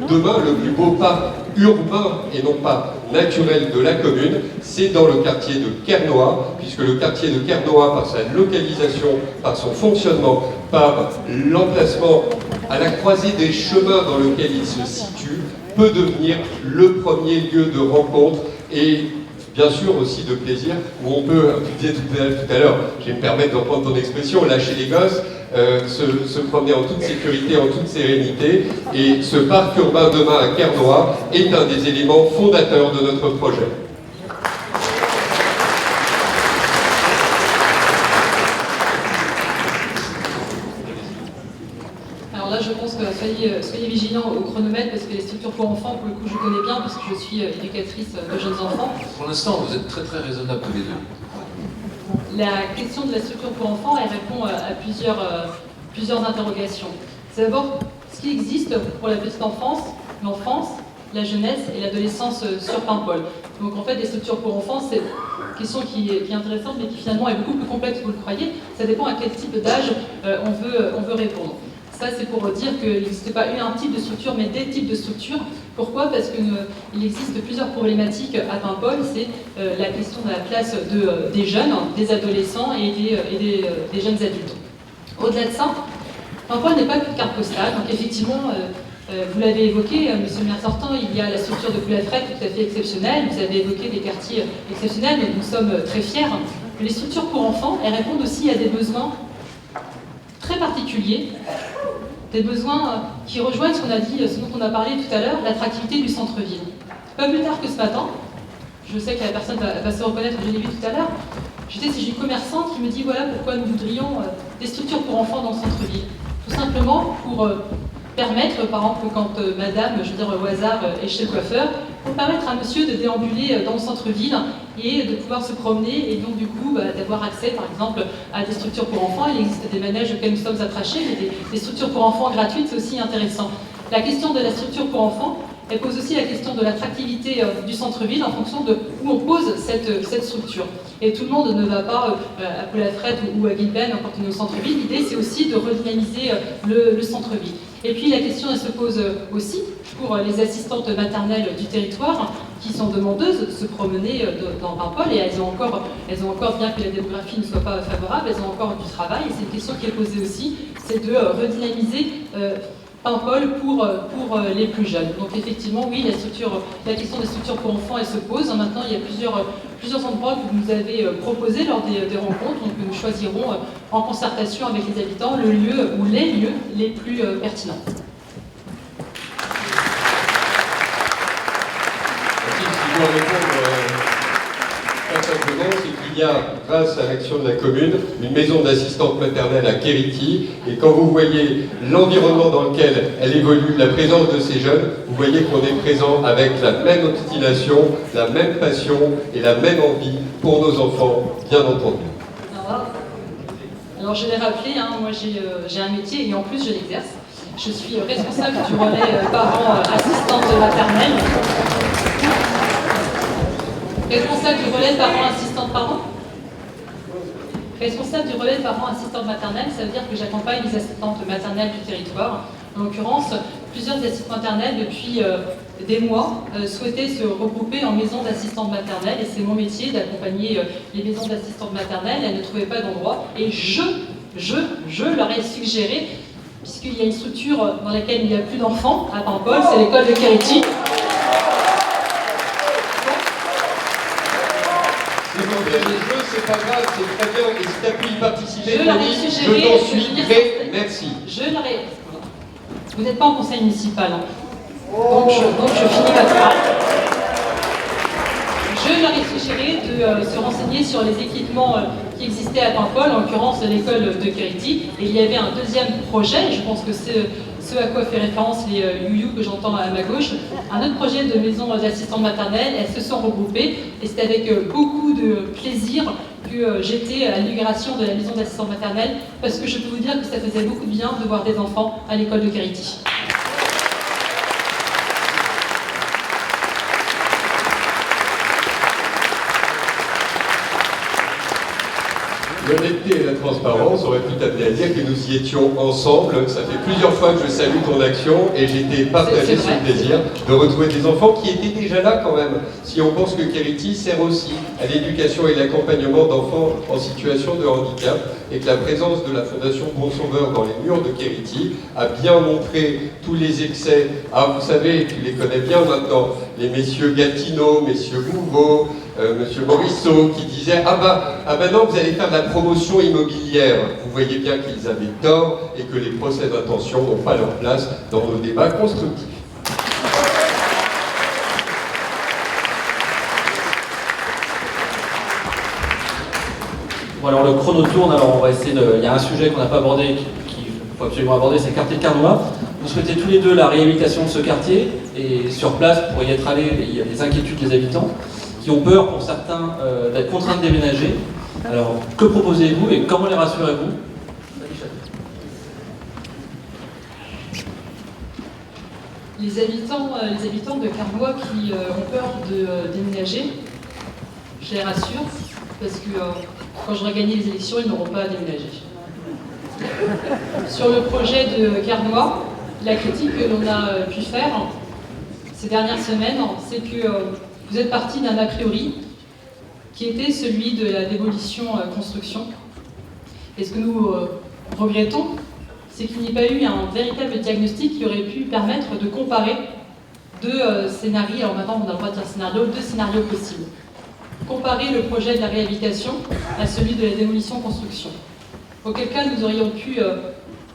demain, le plus beau parc urbain et non pas naturel de la commune, c'est dans le quartier de Kernois, puisque le quartier de Kernois, par sa localisation, par son fonctionnement, par l'emplacement à la croisée des chemins dans lequel il se situe, peut devenir le premier lieu de rencontre et bien sûr aussi de plaisir, où on peut, tu disais tout à l'heure, je vais me permettre de reprendre ton expression, lâcher les gosses, se promener en toute sécurité, en toute sérénité. Et ce parc urbain demain à Kernois est un des éléments fondateurs de notre projet. Alors là, je pense que soyez vigilants au chronomètre, parce que les structures pour enfants, pour le coup, je connais bien, parce que je suis éducatrice de jeunes enfants. Pour l'instant, vous êtes très très raisonnables tous les deux. La question de la structure pour enfants, elle répond à plusieurs interrogations. C'est d'abord ce qui existe pour la petite enfance, l'enfance, la jeunesse et l'adolescence sur Paimpol. Donc en fait, des structures pour enfants, c'est une question qui est intéressante, mais qui finalement est beaucoup plus complexe que vous le croyez. Ça dépend à quel type d'âge on veut répondre. Ça, c'est pour dire qu'il n'existe pas un type de structure, mais des types de structures. Pourquoi? Parce qu'il existe plusieurs problématiques à Paimpol. C'est la question de la place des jeunes, des adolescents et des jeunes adultes. Au-delà de ça, Paimpol n'est pas qu'une carte postale. Donc effectivement, vous l'avez évoqué, monsieur le maire sortant, il y a la structure de Poulafrette tout à fait exceptionnelle. Vous avez évoqué des quartiers exceptionnels, donc nous sommes très fiers. Mais les structures pour enfants, elles répondent aussi à des besoins très particuliers, des besoins qui rejoignent ce dont on a parlé tout à l'heure, l'attractivité du centre-ville. Pas plus tard que ce matin, je sais que la personne va se reconnaître, je l'ai vu tout à l'heure, j'étais une commerçante qui me dit voilà pourquoi nous voudrions des structures pour enfants dans le centre-ville. Tout simplement pour permettre, par exemple, quand madame, je veux dire au hasard, est chez le coiffeur, pour permettre à monsieur de déambuler dans le centre-ville et de pouvoir se promener et donc du coup d'avoir accès par exemple à des structures pour enfants. Il existe des manèges auxquels nous sommes attachés, mais des structures pour enfants gratuites, c'est aussi intéressant. La question de la structure pour enfants, elle pose aussi la question de l'attractivité du centre-ville en fonction de où on pose cette structure. Et tout le monde ne va pas à Poulafrette ou à Guilben quand on est au centre-ville. L'idée, c'est aussi de redynamiser le centre-ville. Et puis la question, elle se pose aussi pour les assistantes maternelles du territoire qui sont demandeuses de se promener dans Paimpol, et elles ont encore, bien que la démographie ne soit pas favorable, elles ont encore du travail. Et c'est une question qui est posée aussi, c'est de redynamiser Paimpol pour les plus jeunes. Donc effectivement, oui, la question des structures pour enfants, elle se pose. Maintenant, il y a plusieurs endroits que vous nous avez proposés lors des rencontres, donc nous choisirons en concertation avec les habitants le lieu ou les lieux les plus pertinents. Si je dois répondre très simplement, c'est qu'il y a, grâce à l'action de la commune, une maison d'assistante maternelle à Kériti, et quand vous voyez l'environnement dans lequel elle évolue, la présence de ces jeunes, vous voyez qu'on est présent avec la même obstination, la même passion et la même envie pour nos enfants, bien entendu. Alors je l'ai rappelé, moi j'ai un métier et en plus je l'exerce. Je suis responsable du relais parents-assistante maternelle. Responsable du relais parents-assistante-parents. Responsable du relais parents-assistante maternelle, ça veut dire que j'accompagne les assistantes maternelles du territoire. En l'occurrence, plusieurs assistantes maternelles depuis des mois souhaitaient se regrouper en maison d'assistantes maternelles, et c'est mon métier d'accompagner les maisons d'assistantes maternelles. Elles ne trouvaient pas d'endroit et je leur ai suggéré, puisqu'il y a une structure dans laquelle il n'y a plus d'enfants à Paimpol, c'est l'école de Kériti. C'est pas grave, c'est très bien, et si t'as pu y participer, je t'en suis très merci. Vous n'êtes pas en conseil municipal, donc je finis ma phrase. Je leur ai suggéré de se renseigner sur les équipements qui existaient à Paimpol, en l'occurrence l'école de Kériti, et il y avait un deuxième projet, je pense que c'est ce à quoi fait référence les youyou que j'entends à ma gauche, un autre projet de maison d'assistantes maternelles. Elles se sont regroupées et c'est avec beaucoup de plaisir que j'étais à l'inauguration de la maison d'assistantes maternelles, parce que je peux vous dire que ça faisait beaucoup de bien de voir des enfants à l'école de Kériti. L'honnêteté et la transparence auraient pu t'amener à dire que nous y étions ensemble. Ça fait plusieurs fois que je salue ton action et j'étais partagé sur le plaisir de retrouver des enfants qui étaient déjà là quand même. Si on pense que Kériti sert aussi à l'éducation et l'accompagnement d'enfants en situation de handicap, et que la présence de la Fondation Bon Sauveur dans les murs de Kériti a bien montré tous les excès. Ah, vous savez, tu les connais bien maintenant, les messieurs Gatineau, messieurs Bouveau, monsieur Morisseau, qui disaient ah bah non, vous allez faire de la promotion immobilière. Vous voyez bien qu'ils avaient tort et que les procès d'intention n'ont pas leur place dans nos débats constructifs. Bon, alors le chrono tourne, alors on va essayer de... Il y a un sujet qu'on n'a pas abordé, qu'il faut absolument aborder, c'est le quartier de Carnois. Vous souhaitez tous les deux la réhabilitation de ce quartier, et sur place, pour y être allé, il y a des inquiétudes des habitants, qui ont peur pour certains d'être contraints de déménager. Alors, que proposez-vous et comment les rassurez-vous ? Les habitants de Carnois qui ont peur de déménager, je les rassure, parce que quand j'aurai gagné les élections, ils n'auront pas à déménager. Sur le projet de Carnois, la critique que l'on a pu faire ces dernières semaines, c'est que vous êtes parti d'un a priori qui était celui de la démolition-construction. Et ce que nous regrettons, c'est qu'il n'y ait pas eu un véritable diagnostic qui aurait pu permettre de comparer deux scénarios, alors maintenant on a le droit de dire scénario, deux scénarios possibles. Comparer le projet de la réhabilitation à celui de la démolition-construction. Auquel cas nous aurions pu,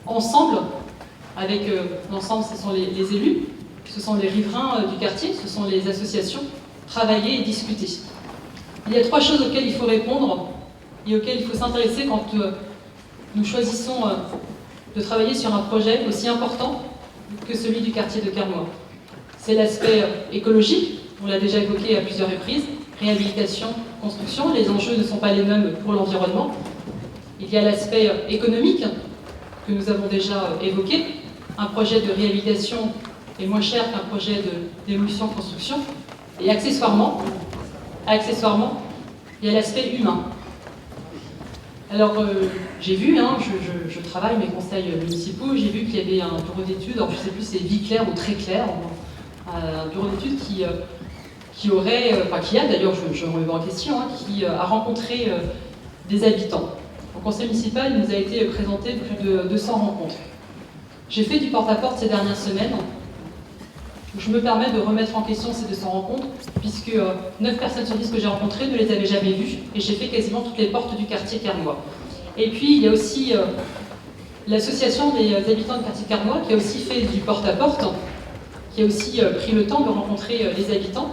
ensemble, avec l'ensemble ce sont les élus, ce sont les riverains du quartier, ce sont les associations, travailler et discuter. Il y a trois choses auxquelles il faut répondre et auxquelles il faut s'intéresser quand nous choisissons de travailler sur un projet aussi important que celui du quartier de Carnoy. C'est l'aspect écologique, on l'a déjà évoqué à plusieurs reprises, réhabilitation, construction, les enjeux ne sont pas les mêmes pour l'environnement. Il y a l'aspect économique que nous avons déjà évoqué. Un projet de réhabilitation est moins cher qu'un projet de démolition-construction. Et accessoirement, il y a l'aspect humain. Alors, j'ai vu, je travaille mes conseils municipaux, j'ai vu qu'il y avait un bureau d'études, alors je ne sais plus si c'est vie claire ou très claire, un bureau d'études qui a d'ailleurs, je remets en question, qui a rencontré des habitants. Au conseil municipal, il nous a été présenté plus de 200 rencontres. J'ai fait du porte-à-porte ces dernières semaines. Je me permets de remettre en question ces 200 rencontres, puisque 9 personnes sur 10 que j'ai rencontrées ne les avaient jamais vues, et j'ai fait quasiment toutes les portes du quartier Carnoy. Et puis, il y a aussi l'association des habitants du quartier Carnoy, qui a aussi fait du porte-à-porte, qui a aussi pris le temps de rencontrer les habitants,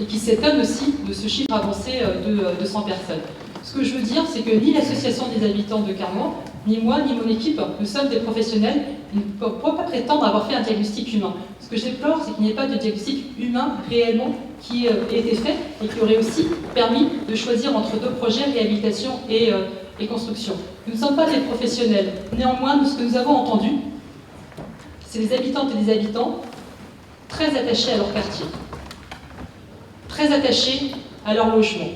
et qui s'étonne aussi de ce chiffre avancé de 100 personnes. Ce que je veux dire, c'est que ni l'association des habitants de Carnoy, ni moi, ni mon équipe, nous sommes des professionnels, nous ne pouvons pas prétendre avoir fait un diagnostic humain. Ce que je déplore, c'est qu'il n'y ait pas de diagnostic humain réellement qui ait été fait et qui aurait aussi permis de choisir entre deux projets, réhabilitation et construction. Nous ne sommes pas des professionnels. Néanmoins, ce que nous avons entendu, c'est des habitantes et des habitants très attachés à leur quartier, très attachés à leur logement.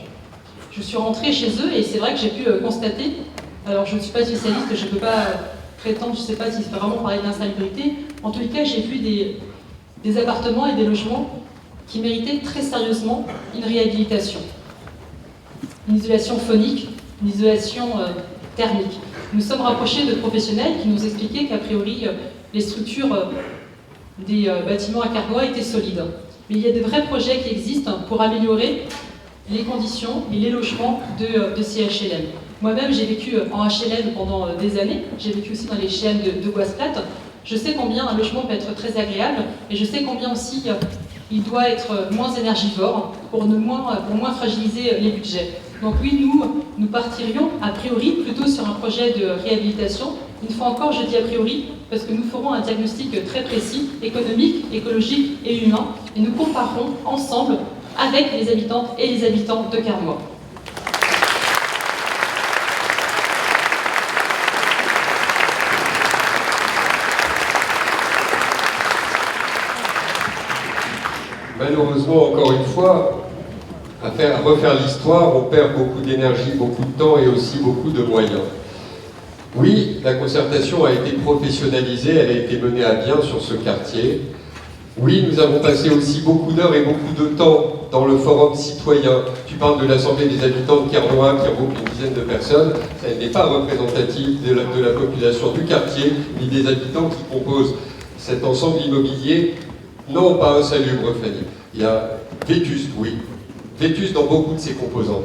Je suis rentrée chez eux et c'est vrai que j'ai pu constater, alors je ne suis pas spécialiste, je ne peux pas prétendre, je ne sais pas si c'est vraiment parler d'insalubrité, en tous les cas j'ai vu des appartements et des logements qui méritaient très sérieusement une réhabilitation. Une isolation phonique, une isolation thermique. Nous sommes rapprochés de professionnels qui nous expliquaient qu'a priori les structures des bâtiments à Carnoy étaient solides. Mais il y a de vrais projets qui existent pour améliorer les conditions et les logements de ces HLM. Moi-même, j'ai vécu en HLM pendant des années, j'ai vécu aussi dans les HLM de Boisse-Plate. Je sais combien un logement peut être très agréable et je sais combien aussi il doit être moins énergivore pour moins fragiliser les budgets. Donc oui, nous partirions a priori plutôt sur un projet de réhabilitation. Une fois encore, je dis a priori parce que nous ferons un diagnostic très précis, économique, écologique et humain, et nous comparerons ensemble avec les habitantes et les habitants de Carnoy. Malheureusement, encore une fois, à refaire l'histoire, on perd beaucoup d'énergie, beaucoup de temps et aussi beaucoup de moyens. Oui, la concertation a été professionnalisée, elle a été menée à bien sur ce quartier. Oui, nous avons passé aussi beaucoup d'heures et beaucoup de temps dans le forum citoyen. Tu parles de l'Assemblée des habitants de Carnoy qui regroupe une dizaine de personnes. Elle n'est pas représentative de la population du quartier, ni des habitants qui composent cet ensemble immobilier. Non, pas insalubre, Fanny. Il y a vétuste, oui. Vétuste dans beaucoup de ses composantes.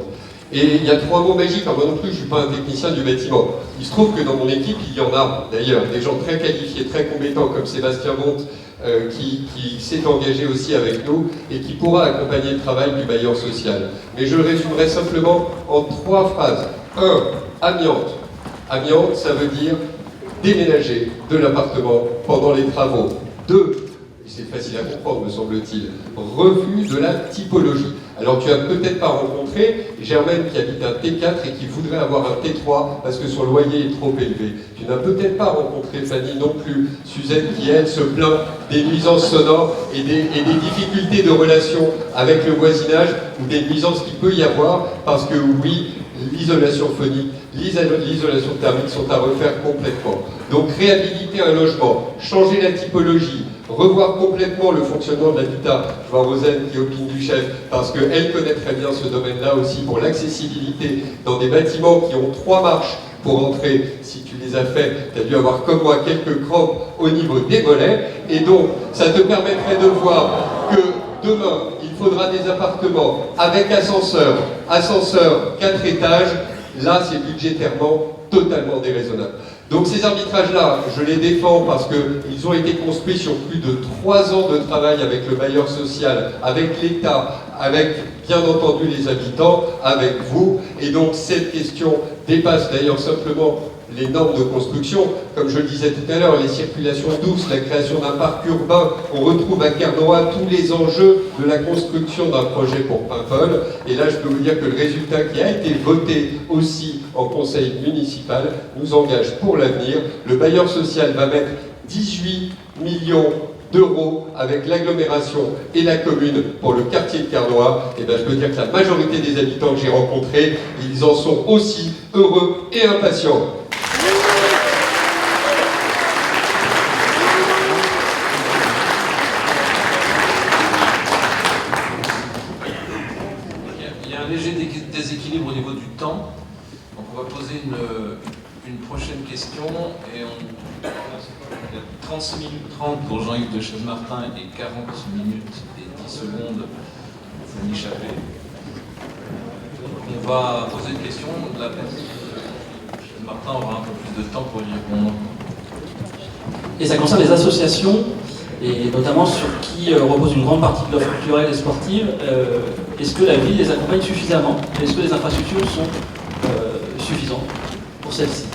Et il y a 3 mots magiques. Alors moi non plus, je ne suis pas un technicien du bâtiment. Il se trouve que dans mon équipe, il y en a d'ailleurs des gens très qualifiés, très compétents, comme Sébastien Bonte, qui s'est engagé aussi avec nous et qui pourra accompagner le travail du bailleur social. Mais je le résumerai simplement en 3 phrases. 1. Amiante. Amiante, ça veut dire déménager de l'appartement pendant les travaux. 2. C'est facile à comprendre, me semble-t-il. Revue de la typologie. Alors tu n'as peut-être pas rencontré Germaine qui habite un T4 et qui voudrait avoir un T3 parce que son loyer est trop élevé. Tu n'as peut-être pas rencontré Fanny non plus, Suzette qui elle se plaint des nuisances sonores et des difficultés de relation avec le voisinage ou des nuisances qu'il peut y avoir parce que oui, l'isolation phonique, l'isolation thermique sont à refaire complètement. Donc réhabiliter un logement, changer la typologie, revoir complètement le fonctionnement de l'habitat. Je vois Rosane qui opine du chef parce qu'elle connaît très bien ce domaine-là aussi pour l'accessibilité dans des bâtiments qui ont 3 marches pour entrer. Si tu les as fait, tu as dû avoir comme moi quelques crampes au niveau des volets et donc ça te permettrait de voir que demain il faudra des appartements avec ascenseur 4 étages. Là c'est budgétairement totalement déraisonnable. Donc ces arbitrages-là, je les défends parce qu'ils ont été construits sur plus de 3 ans de travail avec le bailleur social, avec l'État, avec bien entendu les habitants, avec vous. Et donc cette question dépasse d'ailleurs simplement les normes de construction. Comme je le disais tout à l'heure, les circulations douces, la création d'un parc urbain, on retrouve à Carnoat tous les enjeux de la construction d'un projet pour Paimpol. Et là, je peux vous dire que le résultat qui a été voté aussi en conseil municipal nous engage pour l'avenir. Le bailleur social va mettre 18 millions d'euros avec l'agglomération et la commune pour le quartier de Carnoat. Et bien, je peux dire que la majorité des habitants que j'ai rencontrés, ils en sont aussi heureux et impatients. Il y a un léger déséquilibre au niveau du temps. Donc on va poser une prochaine question et on il y a 36 minutes 30 pour Jean-Yves de Chasmartin et 40 minutes et 10 secondes pour m'échapper. On va poser une question. Martin aura un peu plus de temps pour y répondre. Et ça concerne les associations, et notamment sur qui repose une grande partie de l'offre culturelle et sportive. Est-ce que la ville les accompagne suffisamment? Est-ce que les infrastructures sont suffisantes pour celles-ci?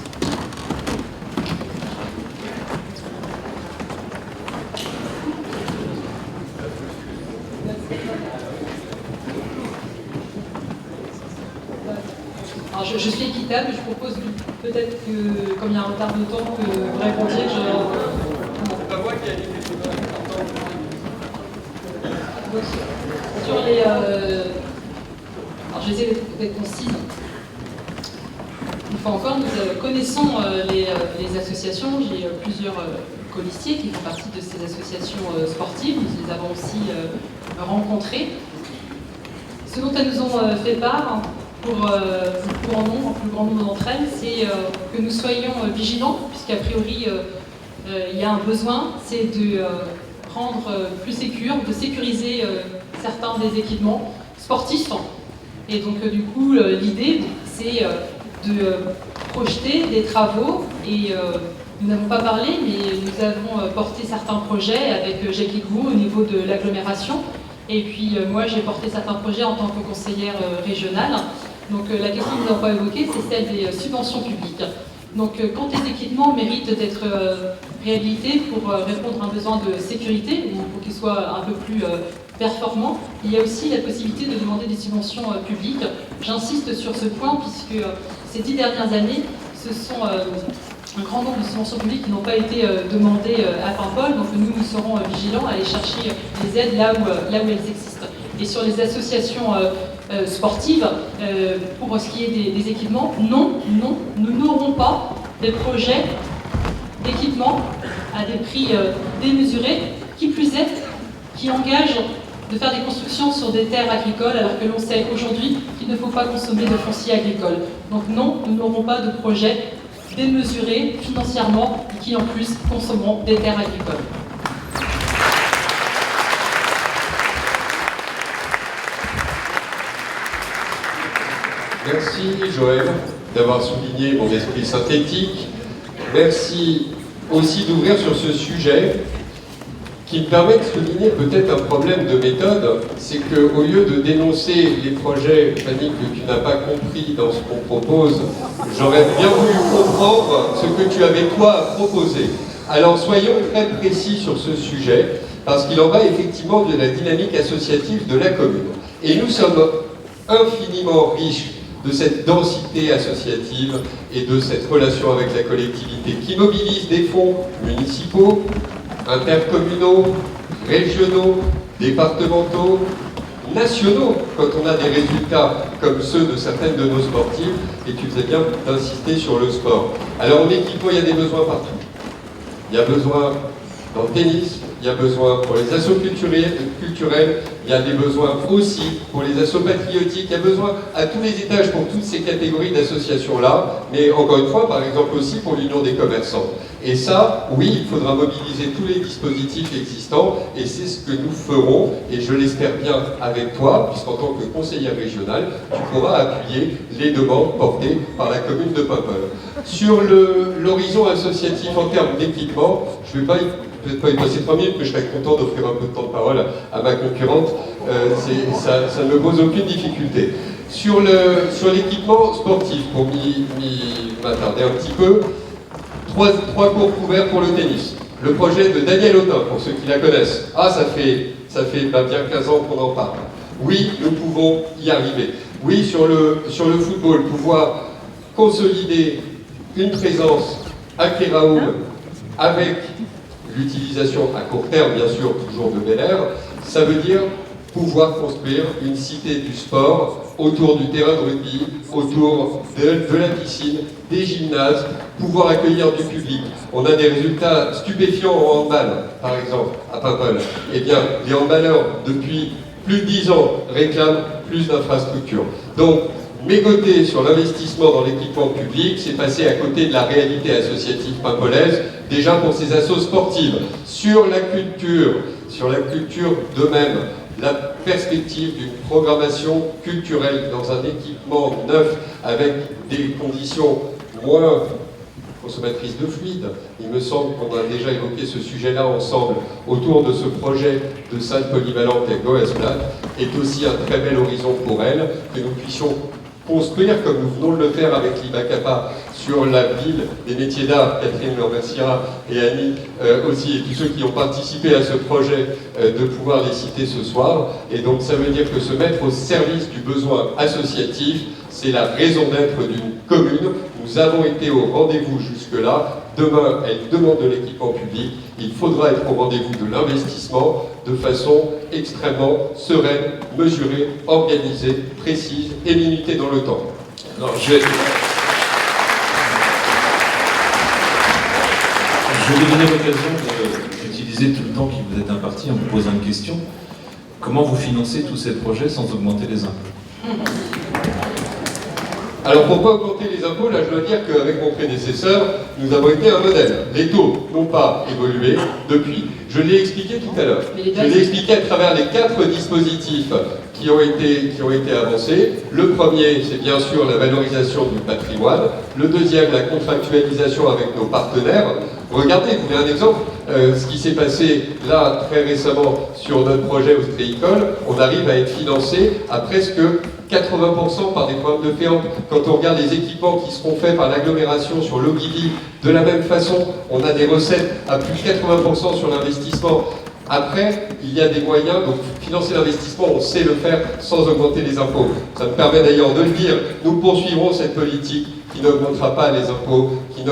Alors je suis équitable, je propose peut-être que, comme il y a un retard de temps, que vous répondiez. C'est pas moi qui ai animé le débat. Sur les... Alors je vais essayer d'être concise. Une fois encore, nous connaissons les associations. J'ai plusieurs colistiers qui font partie de ces associations sportives. Nous les avons aussi rencontrés. Ce dont elles nous ont fait part, pour le plus grand nombre d'entre elles, c'est que nous soyons vigilants, puisqu'a priori il y a un besoin, c'est de rendre plus sécure, de sécuriser certains des équipements sportifs. Et donc du coup, l'idée, c'est de projeter des travaux, et nous n'avons pas parlé, mais nous avons porté certains projets avec Jacques Higou au niveau de l'agglomération. Et puis moi, j'ai porté certains projets en tant que conseillère régionale. Donc la question que nous n'avons pas évoquée, c'est celle des subventions publiques. Donc quand les équipements méritent d'être réhabilités pour répondre à un besoin de sécurité, ou pour qu'ils soient un peu plus performants, il y a aussi la possibilité de demander des subventions publiques. J'insiste sur ce point, puisque ces 10 dernières années, ce sont un grand nombre de subventions publiques qui n'ont pas été demandées à Paimpol. Donc nous serons vigilants à aller chercher les aides là où elles existent. Et sur les associations sportives, pour ce qui est des équipements, non, nous n'aurons pas des projets d'équipement à des prix démesurés, qui plus est, qui engagent de faire des constructions sur des terres agricoles, alors que l'on sait aujourd'hui qu'il ne faut pas consommer de foncier agricole. Donc non, nous n'aurons pas de projets démesurés financièrement et qui en plus consommeront des terres agricoles. Merci Joël d'avoir souligné mon esprit synthétique. Merci aussi d'ouvrir sur ce sujet qui me permet de souligner peut-être un problème de méthode. C'est qu'au lieu de dénoncer les projets, Fanny, que tu n'as pas compris dans ce qu'on propose, j'aurais bien voulu comprendre ce que tu avais toi à proposer. Alors soyons très précis sur ce sujet, parce qu'il en va effectivement de la dynamique associative de la commune. Et nous sommes infiniment riches de cette densité associative et de cette relation avec la collectivité qui mobilise des fonds municipaux, intercommunaux, régionaux, départementaux, nationaux, quand on a des résultats comme ceux de certaines de nos sportives, et tu faisais bien d'insister sur le sport. Alors en équipement, il y a des besoins partout. Il y a besoin dans le tennis, il y a besoin pour les assos culturels, il y a des besoins aussi pour les assos patriotiques, il y a besoin à tous les étages pour toutes ces catégories d'associations-là, mais encore une fois, par exemple aussi pour l'Union des commerçants. Et ça, oui, il faudra mobiliser tous les dispositifs existants, et c'est ce que nous ferons, et je l'espère bien avec toi, puisqu'en tant que conseillère régionale, tu pourras appuyer les demandes portées par la commune de Paimpol. Sur l'horizon associatif en termes d'équipement, je ne vais peut-être pas y passer 3 minutes, mais je serais content d'offrir un peu de temps de parole à ma concurrente. Ça ne me pose aucune difficulté. Sur l'équipement sportif, pour m'attarder un petit peu, trois cours couverts pour le tennis. Le projet de Daniel Autun, pour ceux qui la connaissent. Ah, ça fait bien 15 ans qu'on en parle. Oui, nous pouvons y arriver. Oui, sur le football, pouvoir consolider une présence à Kéraoum avec l'utilisation à court terme, bien sûr, toujours de Bel Air, ça veut dire pouvoir construire une cité du sport autour du terrain de rugby, autour de la piscine, des gymnases, pouvoir accueillir du public. On a des résultats stupéfiants en handball, par exemple, à Paimpol. Eh bien, les handballeurs, depuis plus de 10 ans, réclament plus d'infrastructures. Donc, mégoter sur l'investissement dans l'équipement public, c'est passer à côté de la réalité associative paimpolaise, déjà pour ces assos sportives. Sur la culture d'eux-mêmes, la perspective d'une programmation culturelle dans un équipement neuf avec des conditions moins consommatrices de fluide. Il me semble qu'on a déjà évoqué ce sujet-là ensemble autour de ce projet de salle polyvalente à Goesplat, est aussi un très bel horizon pour elle, que nous puissions construire, comme nous venons de le faire avec l'IBACAPA sur la ville des métiers d'art, Catherine le remerciera, et Annie aussi, et tous ceux qui ont participé à ce projet, de pouvoir les citer ce soir. Et donc ça veut dire que se mettre au service du besoin associatif, c'est la raison d'être d'une commune. Nous avons été au rendez-vous jusque-là. Demain, elle demande de l'équipement public. Il faudra être au rendez-vous de l'investissement de façon extrêmement sereine, mesurée, organisée, précise et limitée dans le temps. Alors, je vais vous donner l'occasion d'utiliser tout le temps qui vous est imparti en vous posant une question. Comment vous financez tous ces projets sans augmenter les impôts ? Alors pourquoi augmenter les impôts? Là, je dois dire qu'avec mon prédécesseur, nous avons été un modèle. Les taux n'ont pas évolué depuis. Je l'ai expliqué tout à l'heure. Je l'ai expliqué à travers les 4 dispositifs qui ont été avancés. Le premier, c'est bien sûr la valorisation du patrimoine. Le deuxième, la contractualisation avec nos partenaires. Regardez, vous voulez un exemple, ce qui s'est passé là très récemment sur notre projet ostréicole, on arrive à être financé à presque 80% par des programmes de FEAMP. Quand on regarde les équipements qui seront faits par l'agglomération sur l'Ogilvy, de la même façon, on a des recettes à plus de 80% sur l'investissement. Après, il y a des moyens, donc financer l'investissement, on sait le faire sans augmenter les impôts. Ça me permet d'ailleurs de le dire, nous poursuivrons cette politique qui n'augmentera pas les impôts, qui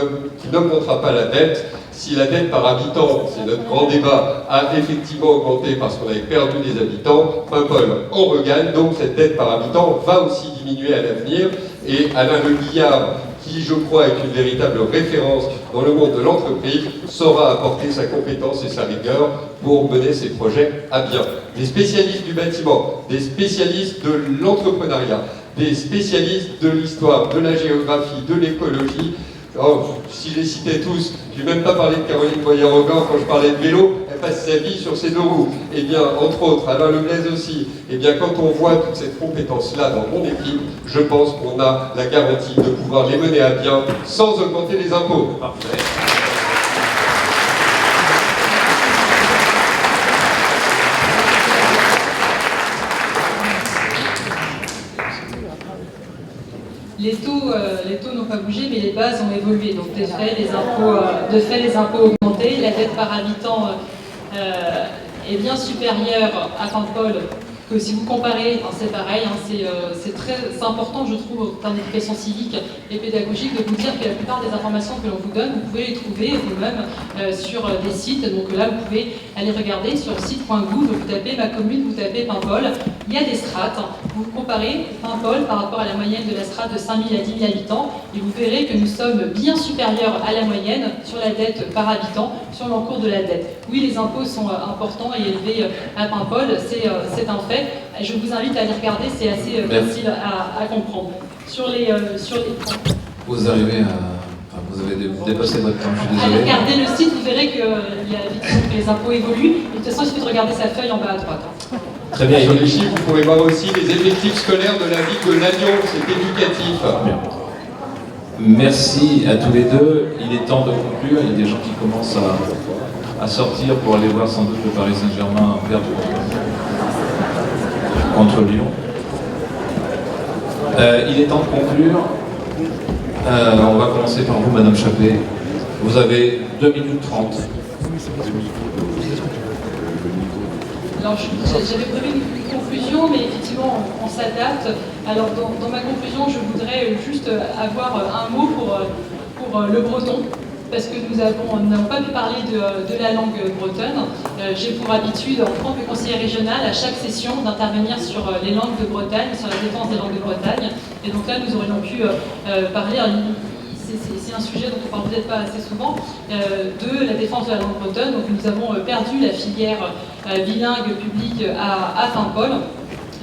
n'augmentera pas la dette. Si la dette par habitant, c'est notre grand débat, a effectivement augmenté parce qu'on avait perdu des habitants, Paimpol en regagne, donc cette dette par habitant va aussi diminuer à l'avenir. Et Alain Le Guillard, qui je crois est une véritable référence dans le monde de l'entreprise, saura apporter sa compétence et sa rigueur pour mener ces projets à bien. Des spécialistes du bâtiment, des spécialistes de l'entrepreneuriat, des spécialistes de l'histoire, de la géographie, de l'écologie. Oh, si je les citais tous, je n'ai même pas parlé de Caroline Boyer-Rogan quand je parlais de vélo, elle passe sa vie sur ses 2 roues. Eh bien, entre autres, Alain Leblaise aussi. Eh bien, quand on voit toute cette compétence-là dans mon équipe, je pense qu'on a la garantie de pouvoir les mener à bien sans augmenter les impôts. Parfait. Les taux n'ont pas bougé, mais les bases ont évolué. Donc, de fait, les impôts ont augmenté. La dette par habitant est bien supérieure à Paimpol, que si vous comparez, c'est pareil, c'est très important, je trouve, en éducation civique et pédagogique, de vous dire que la plupart des informations que l'on vous donne, vous pouvez les trouver vous-même sur des sites. Donc là, vous pouvez aller regarder sur le site .gouv, vous tapez ma commune, vous tapez Paimpol, il y a des strates. Vous comparez Paimpol par rapport à la moyenne de la strate de 5 000 à 10 000 habitants, et vous verrez que nous sommes bien supérieurs à la moyenne sur la dette par habitant, sur l'encours de la dette. Oui, les impôts sont importants et élevés à Paimpol, c'est un fait. Je vous invite à les regarder, c'est assez facile à comprendre. Vous arrivez à... Enfin, vous avez dépassé votre temps, je suis désolé. Allez regarder le site, vous verrez qu'il y a effectivement que les impôts évoluent. Et de toute façon, il suffit de regarder sa feuille en bas à droite. Très bien. Sur les chiffres, vous pourrez voir aussi les effectifs scolaires de la ville de Lannion, c'est éducatif. Bien. Merci à tous les deux. Il est temps de conclure. Il y a des gens qui commencent à sortir pour aller voir sans doute le Paris Saint-Germain perdre contre Lyon. Il est temps de conclure. On va commencer par vous, Madame Chappé. Vous avez 2 minutes 30. Alors, j'avais prévu une conclusion, mais effectivement, on s'adapte. Alors, dans ma conclusion, je voudrais juste avoir un mot pour le breton, parce que nous n'avons pas pu parler de la langue bretonne. J'ai pour habitude, en tant que conseiller régional, à chaque session, d'intervenir sur les langues de Bretagne, sur la défense des langues de Bretagne. Et donc là, nous aurions pu parler... C'est un sujet dont on ne parle peut-être pas assez souvent, de la défense de la langue bretonne. Donc nous avons perdu la filière bilingue publique à Paimpol.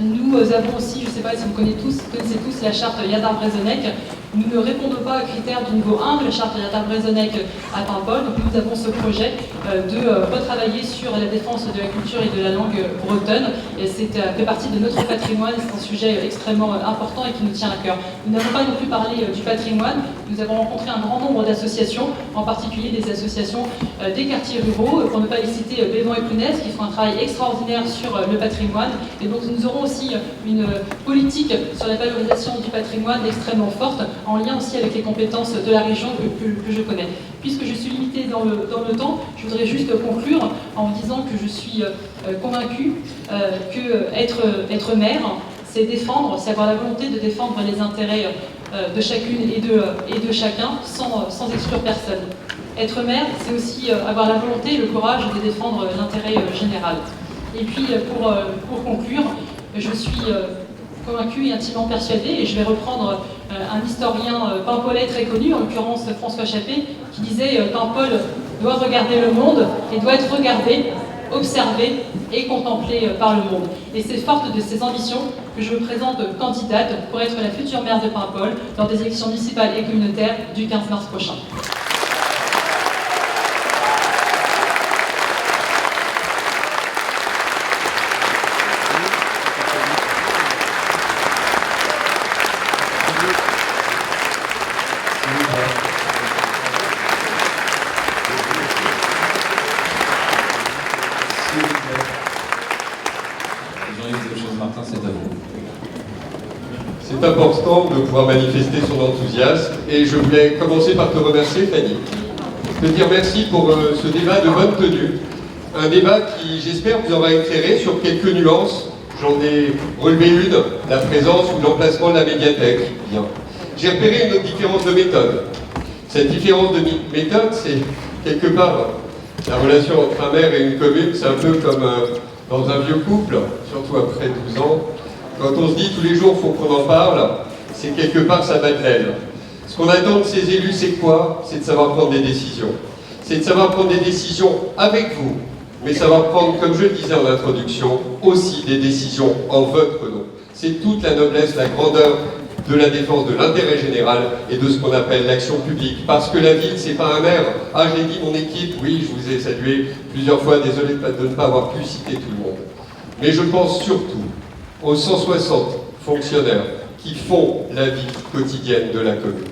Nous avons aussi, je ne sais pas si vous connaissez tous la charte Yadar-Brezonec. Nous ne répondons pas aux critères du niveau 1 de la charte Yadar-Brezonec à Paimpol. Donc nous avons ce projet de retravailler sur la défense de la culture et de la langue bretonne. Et c'est fait partie de notre patrimoine. C'est un sujet extrêmement important et qui nous tient à cœur. Nous n'avons pas non plus parlé du patrimoine. Nous avons rencontré un grand nombre d'associations, en particulier des associations des quartiers ruraux, pour ne pas les citer, Bévan et Plounaise, qui font un travail extraordinaire sur le patrimoine. Et donc nous aurons aussi une politique sur la valorisation du patrimoine extrêmement forte, en lien aussi avec les compétences de la région que je connais. Puisque je suis limitée dans le temps, je voudrais juste conclure en disant que je suis convaincue que être maire, c'est défendre, c'est avoir la volonté de défendre les intérêts de chacune et de chacun sans exclure personne. Être maire, c'est aussi avoir la volonté et le courage de défendre l'intérêt général. Et puis, pour conclure, je suis convaincue et intimement persuadée, et je vais reprendre un historien paimpolais très connu, en l'occurrence François Chappé, qui disait « Paimpol doit regarder le monde et doit être regardé, observé et contemplé par le monde ». Et c'est forte de ces ambitions que je me présente candidate pour être la future maire de Paimpol lors des élections municipales et communautaires du 15 mars prochain. C'est important de pouvoir manifester son enthousiasme et je voulais commencer par te remercier, Fanny. Te dire merci pour ce débat de bonne tenue. Un débat qui, j'espère, vous aura éclairé sur quelques nuances. J'en ai relevé une, la présence ou l'emplacement de la médiathèque. Bien. J'ai repéré une autre différence de méthode. Cette différence de méthode, c'est quelque part la relation entre un maire et une commune, c'est un peu comme dans un vieux couple, surtout après 12 ans. Quand on se dit tous les jours, il faut qu'on en parle, c'est quelque part ça bat de l'aile. Ce qu'on attend de ces élus, c'est quoi? C'est de savoir prendre des décisions. C'est de savoir prendre des décisions avec vous, mais savoir prendre, comme je le disais en introduction, aussi des décisions en votre nom. C'est toute la noblesse, la grandeur de la défense de l'intérêt général et de ce qu'on appelle l'action publique. Parce que la ville, c'est pas un maire. Ah, j'ai dit mon équipe, oui, je vous ai salué plusieurs fois, désolé de ne pas avoir pu citer tout le monde. Mais je pense surtout aux 160 fonctionnaires qui font la vie quotidienne de la commune.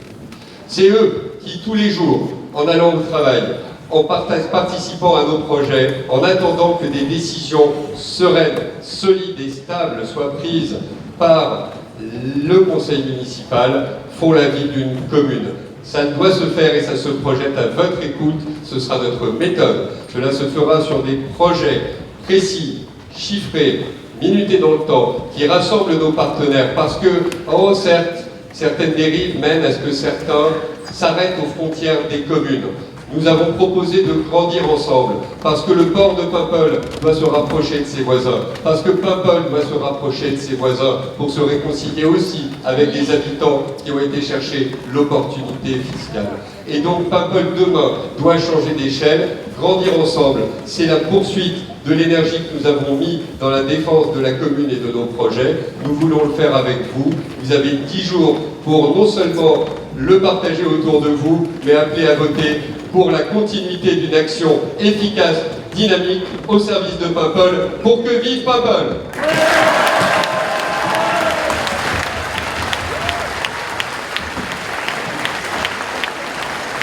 C'est eux qui, tous les jours, en allant au travail, en participant à nos projets, en attendant que des décisions sereines, solides et stables soient prises par le conseil municipal, font la vie d'une commune. Ça doit se faire et ça se projette à votre écoute, ce sera notre méthode. Cela se fera sur des projets précis, chiffrés, minutés dans le temps, qui rassemblent nos partenaires, parce que, oh certes, certaines dérives mènent à ce que certains s'arrêtent aux frontières des communes. Nous avons proposé de grandir ensemble, parce que le port de Paimpol doit se rapprocher de ses voisins, parce que Paimpol doit se rapprocher de ses voisins, pour se réconcilier aussi avec des habitants qui ont été chercher l'opportunité fiscale. Et donc Paimpol demain doit changer d'échelle, grandir ensemble, c'est la poursuite de l'énergie que nous avons mis dans la défense de la commune et de nos projets. Nous voulons le faire avec vous. Vous avez 10 jours pour non seulement le partager autour de vous, mais appeler à voter pour la continuité d'une action efficace, dynamique, au service de Paimpol, pour que vive Paimpol!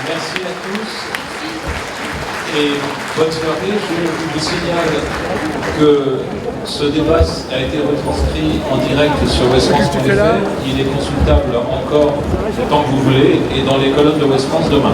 Merci à tous et bonne soirée. Je vous signale que Ce débat a été retranscrit en direct sur westfrance.fr. Il est consultable encore tant que vous voulez et dans les colonnes de West France demain.